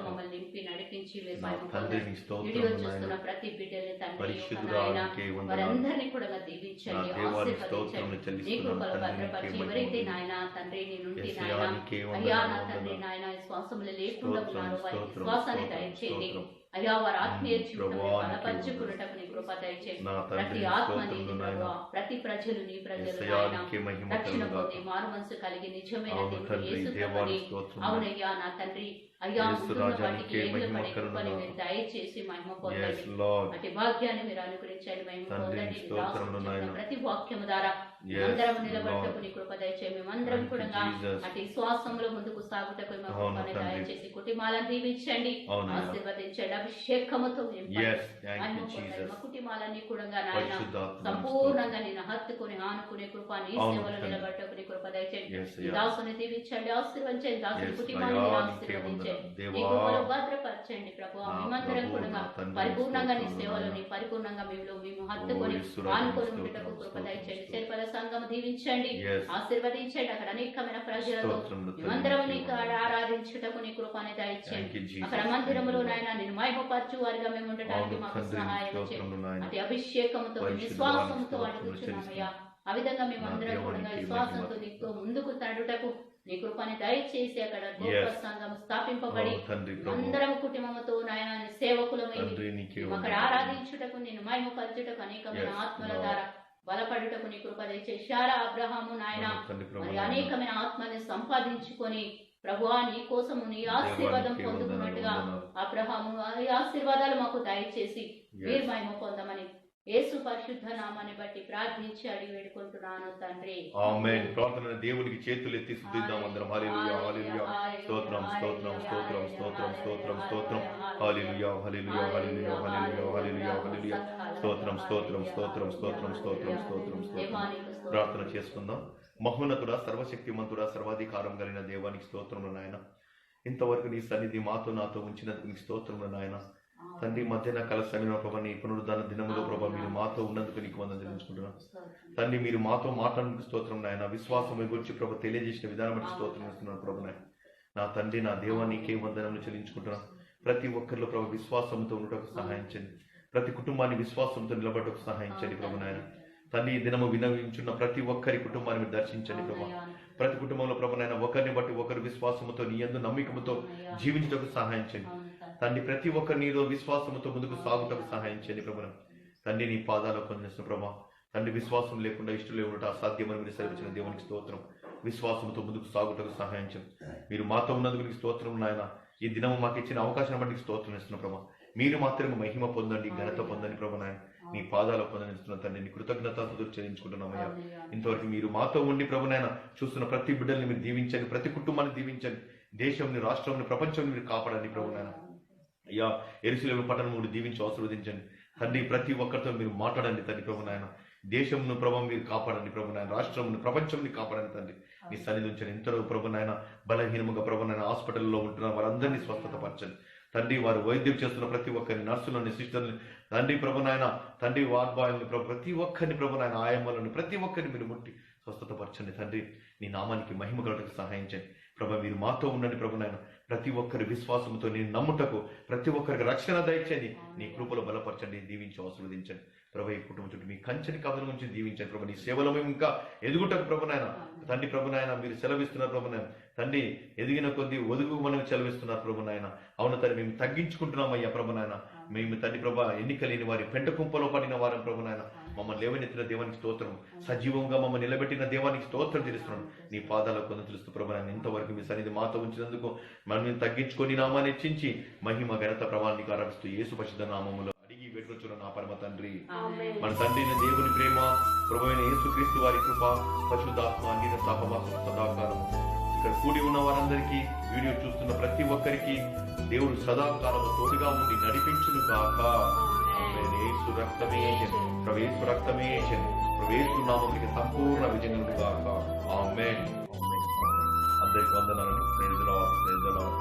మమ్మల్ని నింపి నడిపించి మీరు నా మహిమ తండ్రి పొందండి. నీ స్తోత్రములు వీడియో నాయన. చూస్తున్న ప్రతి బిడ్డని తండ్రి యొక్క పరిశుద్ధుడా నాయన నీకే వందనాలు. వారందరినీ కూడా నా దీవించండి, దేవానికి ఆశీర్వదించండి. స్తోత్రములు నీ చెల్లిస్తున్నాను కృపలో తండ్రి, భద్రపరిచి నీకే ఎవరైతే మహిమ. నాయన తండ్రి నీ నుండి యేసయ్యా, నాయన నీకే అయ్యా నా వందనాలు, తండ్రి వందనాలు. నాయన శ్వాసములు లేకుండా స్తోత్రం, ఉన్నారు వారి స్తోత్రం, శ్వాసాన్ని స్తోత్రం, దయచేయండి స్తోత్రం. అయ్యా వారి ఆత్మీయ జీవితంలో ప్రభువా, నీకే బలపరుచుకున్నటకు నీ కృప దయచేయండి. నా ప్రతి తండ్రి ఆత్మ స్తోత్రములు నీది నాయన. ప్రభువా, ప్రతి ప్రజలు నీ ప్రజలు యేసయ్యా, నాయన నీకే మహిమ రక్షణ కలుగుగాక. పొంది మారు మనసు కలిగి నిజమైన అవును దేవుడు తండ్రి, యేసు దేవానికి ప్రభుని స్తోత్రం. అవునయ్యా నా తండ్రి అయ్యా యేసు ముందున్న రాజా, వాటికి నీకే ఏళ్ళు మహిమ పడే కృపని కలుగుగాక. మీరు దయచేసి మహిమ Yes, పొందండి. Lord. అటు భాగ్యాన్ని మీరు అనుగ్రహించండి మహిమ తండ్రి, పొందండి. నీ స్తోత్రములు దాసుడు చెప్పిన నాయన. ప్రతి వాక్యము ద్వారా Yes, మేమందరం Lord. నిలబడటకు నీ కృప దయచేయి. మేమందరం Thank you, కూడా Jesus. అటు విశ్వాసంలో ముందుకు సాగుటకు మా అవును కృపని తండ్రి. దయచేసి కుటుంబాలను దీవించండి, అవునయ్యా. ఆశీర్వదించండి, అభిషేకముతో నింపండి. Yes, thank you, మహిమ పొందండి. Jesus. మా కుటుంబాలన్నీ కూడా నాయన పరిశుద్ధాత్మ సంపూర్ణంగా నేను హత్తుకుని ఆనుకునే కృప నీ అవును సేవలో తండ్రి. నిలబడటకు నీ కృప దయచేయండి. Yes, ఈ అయ్యా. దాసుని దీవించండి, ఆశీర్వదించండి, దాసుని Yes, కుటుంబాన్ని అయ్యా, మీరు నీకే ఆశీర్వదించండి. వందనాలు. నీ దేవా. కృపలో భద్రపరచండి ప్రభు. నా మేమందరం ప్రభు, కూడా నా తండ్రి, పరిపూర్ణంగా నీ స్తోత్రములు సేవలో నాయన. నీ పరిపూర్ణంగా మేము హత్తుకొని యేసురాజా, ఆనుకొని స్తోత్రం, ఉండటకు కృప స్తోత్రం, దయచేయండి. స్తోత్రం. చేర్పల సంఘం దీవించండి, Yes. ఆశీర్వదించండి. అక్కడ అనేకమైన ప్రజలతో స్తోత్రములు తండ్రి, మేమందరం నీకే నీకు వందనాలు. ఆరాధించుటకు నీ కృపని Thank you, దయచేయండి. Jesus. అక్కడ మందిరములో నాయన నేను మహిమపరచు వారిగా మేము ఉండటానికి అవును మాకు తండ్రి, సహాయం స్తోత్రములు చేయండి. నాయన. అతి అభిషేకంతో పరిశుద్ధ విశ్వాసంతో వారి అడుగుచున్నామయ్యా. ఆ విధంగా మేమందరం నా కూడా దేవునికి విశ్వాసంతో మహిమ. నీతో ముందుకు తడుటకు నీ కృపని దయచేసి అక్కడ గొప్ప Yes. సంఘం స్థాపింపబడి అవును తండ్రి, ప్రభు. అందరం కుటుంబంతో నాయన నీ సేవకులమై తండ్రి, నీకే మేము అక్కడ వందనాలు. ఆరాధించుటకు నేను మహిమపరచుటకు అనేకమైన Yes, ఆత్మల Lord. ద్వారా బలపడుటకు నీ కృప దయచేసి శారా అబ్రహాము నాయన అవును తండ్రి, ప్రభు. మరి అనేకమైన ఆత్మని సంపాదించుకొని ప్రభువా నీ కోసము నీ ఆశీర్వాదం దేవానికి పొందుకున్నట్టుగా వందనాలు. అబ్రహాము ఈ ఆశీర్వాదాలు మాకు దయచేసి Yes. మీరు మహిమ పొందమని యేసు పరిశుద్ధ నామాన్ని బట్టి ప్రార్థించి అడిగి వేడుకుంటున్నాను తండ్రి. ఆమేన్. ప్రార్థన దేవునికి చేతులు ఎత్తి స్తుతిద్దాం అందరం. హల్లెలూయా, హల్లెలూయా. స్తోత్రం, స్తోత్రం, స్తోత్రం, స్తోత్రం, స్తోత్రం, స్తోత్రం. హల్లెలూయా, హల్లెలూయా, హల్లెలూయా, హల్లెలూయా, హల్లెలూయా, హల్లెలూయా. స్తోత్రం, స్తోత్రం, స్తోత్రం, స్తోత్రం, స్తోత్రం, స్తోత్రం, స్తోత్రం. ప్రార్థన చేసుకుందాం. మహోన్నతుడా, సర్వశక్తిమంతుడా, సర్వాధికారం కలిగిన దేవానికి స్తోత్రములు నాయన. ఇంతవరకు నీ సన్నిధి మాతో నాతో ఉంచినందుకు నీకు స్తోత్రములు నాయన. తండ్రి మధ్యన కలసమైన ప్రభా నీ పునరుద్ధాన దినములో ప్రభా మీరు మాతో ఉన్నందుకు నీకు వందనం చెల్లించుకుంటున్నాను. తండ్రి మీరు మాతో మాట్లాడినందుకు స్తోత్రం నాయన. విశ్వాసం గురించి ప్రభు తెలియజేసిన విధానం బట్టి స్తోత్రం ఇస్తున్నాను ప్రభు నాయన. నా తండ్రి నా దేవా నీకే వందనం చెల్లించుకుంటున్నాను. ప్రతి ఒక్కరిలో ప్రభు విశ్వాసంతో ఉండటకు సహాయించండి. ప్రతి కుటుంబాన్ని విశ్వాసంతో నిలబడటకు సహాయించండి ప్రభు నాయన. తండ్రి ఈ దినము వినవించున్న ప్రతి ఒక్కరి కుటుంబాన్ని మీరు దర్శించండి ప్రభు. ప్రతి కుటుంబంలో ప్రభు నాయన ఒకరిని బట్టి ఒకరు విశ్వాసముతో నీ యందు నమ్మికముతో జీవించటకు సహాయించండి. తండ్రి ప్రతి ఒక్కరి నీలో విశ్వాసముతో ముందుకు సాగుటకు సహాయించండి ప్రభు. తండ్రి నీ పాదాలు పొందిన ప్రభా. తండ్రి విశ్వాసం లేకుండా ఇష్టలు ఉండటం అసాధ్యమని మీరు సెలవించిన దేవునికి స్తోత్రం. విశ్వాసంతో ముందుకు సాగుటకు సహాయించండి. మీరు మాతో ఉన్నందుకు నీకు స్తోత్రం నాయన. ఈ దినము మాకు ఇచ్చిన అవకాశం బట్టి నీకు స్తోత్రం ఇస్తున్న ప్రభా. మీరు మాత్రమే మహిమ పొందండి, ఘనత పొందండి ప్రభు నాయన. నీ పాదాలు పొందనిస్తున్న తండ్రి నీ కృతజ్ఞతలు చెల్లించుకుంటున్నామయ్యా. ఇంతవరకు మీరు మాతో ఉండి ప్రభు నాయన చూస్తున్న ప్రతి బిడ్డల్ని మీరు దీవించండి, ప్రతి కుటుంబాన్ని దీవించండి. దేశంని, రాష్ట్రంని, ప్రపంచంని మీరు కాపాడండి ప్రభు నాయన. అయ్యా యెరూషలేము పట్టణం మీరు దీవించి ఆశీర్వదించండి తండ్రి. ప్రతి ఒక్కరితో మీరు మాట్లాడండి తండ్రి ప్రభు నాయన. దేశంను ప్రభు మీరు కాపాడండి ప్రభు నాయన. రాష్ట్రంను, ప్రపంచంని కాపాడండి తండ్రి. నీ సన్నిధి ఉంచండి. ఎంతో ప్రభు నాయన బలహీనముగా ప్రభు నాయన హాస్పిటల్లో ఉంటున్న వారందరినీ స్వస్థత పరచండి తండ్రి. వారు వైద్యం చేస్తున్న ప్రతి ఒక్కరిని, నర్సులని, సిస్టర్ని తండ్రి ప్రభు నాయన. తండ్రి వార్డ్ బాయ్ని ప్రభు ప్రతి ఒక్కరిని ప్రభు నాయన, ఆయమ్మలను ప్రతి ఒక్కరిని మీరు ముట్టి స్వస్థత పరచండి తండ్రి. నీ నామానికి మహిమ కలగటకు సహాయించండి ప్రభు. మీరు మాతో ఉండండి ప్రభు నాయన. ప్రతి ఒక్కరి విశ్వాసంతో నేను నమ్ముటకు ప్రతి ఒక్కరికి రక్షణ దయచండి. నీ కృపలో బలపరచండి, దీవించి ఆశీర్వదించండి ప్రభు. ఈ కుటుంబం చుట్టూ మీ కంచెని కథల నుంచి దీవించండి ప్రభు. నీ సేవలో మేము ఇంకా ఎదుగుటకు ప్రభు నాయన. తండ్రి ప్రభు నాయన మీరు సెలవిస్తున్నారు ప్రభు నాయన. తండ్రి ఎదిగిన కొద్దీ ఒదుగు మనం సెలవిస్తున్నారు ప్రభు నాయన. అవును తండ్రి మేము తగ్గించుకుంటున్నాం అయ్యా ప్రభు నాయన. మేము తండ్రి ప్రభు ఎన్నిక లేని వారి పెంట కుంపలో పడిన వారం ప్రభు నాయన. మమ్మల్ని లేవనెత్తిన దేవానికి స్తోత్రం. సజీవంగా మమ్మల్ని నిలబెట్టిన దేవానికి స్తోత్రం తెలుస్తున్నాను. నీ పాదాలకు కొంత తెలుస్తూ ప్రభు నాయన. ఇంతవరకు మీ సన్నిధి మాతో ఉంచినందుకు మనం తగ్గించుకొని నామాన్ని హెచ్చించి మహిమ ఘనత ప్రభావానికి ఆరాధిస్తూ యేసు పరిశుద్ధ నామములో అడిగి వేడుకొచ్చున్న నా పరమ తండ్రి. మన తండ్రి దేవుని ప్రేమ, ప్రభువైన యేసుక్రీస్తు వారి కృప, పరిశుద్ధాత్మ అన్నిన సహవాసం సదాకాలము ఇక్కడ కూడి ఉన్న వారందరికీ, వీడియో చూస్తున్న ప్రతి ఒక్కరికి దేవుడు సదాకాలము తోడుగా ఉండి నడిపించును గాక. యేసు రక్తమే ప్రవేశు రక్తమే ప్రవేశు నామమునికి సంపూర్ణ విజయం గాక. ఆమేన్. అందరికి వందనాలు. Praise the lord.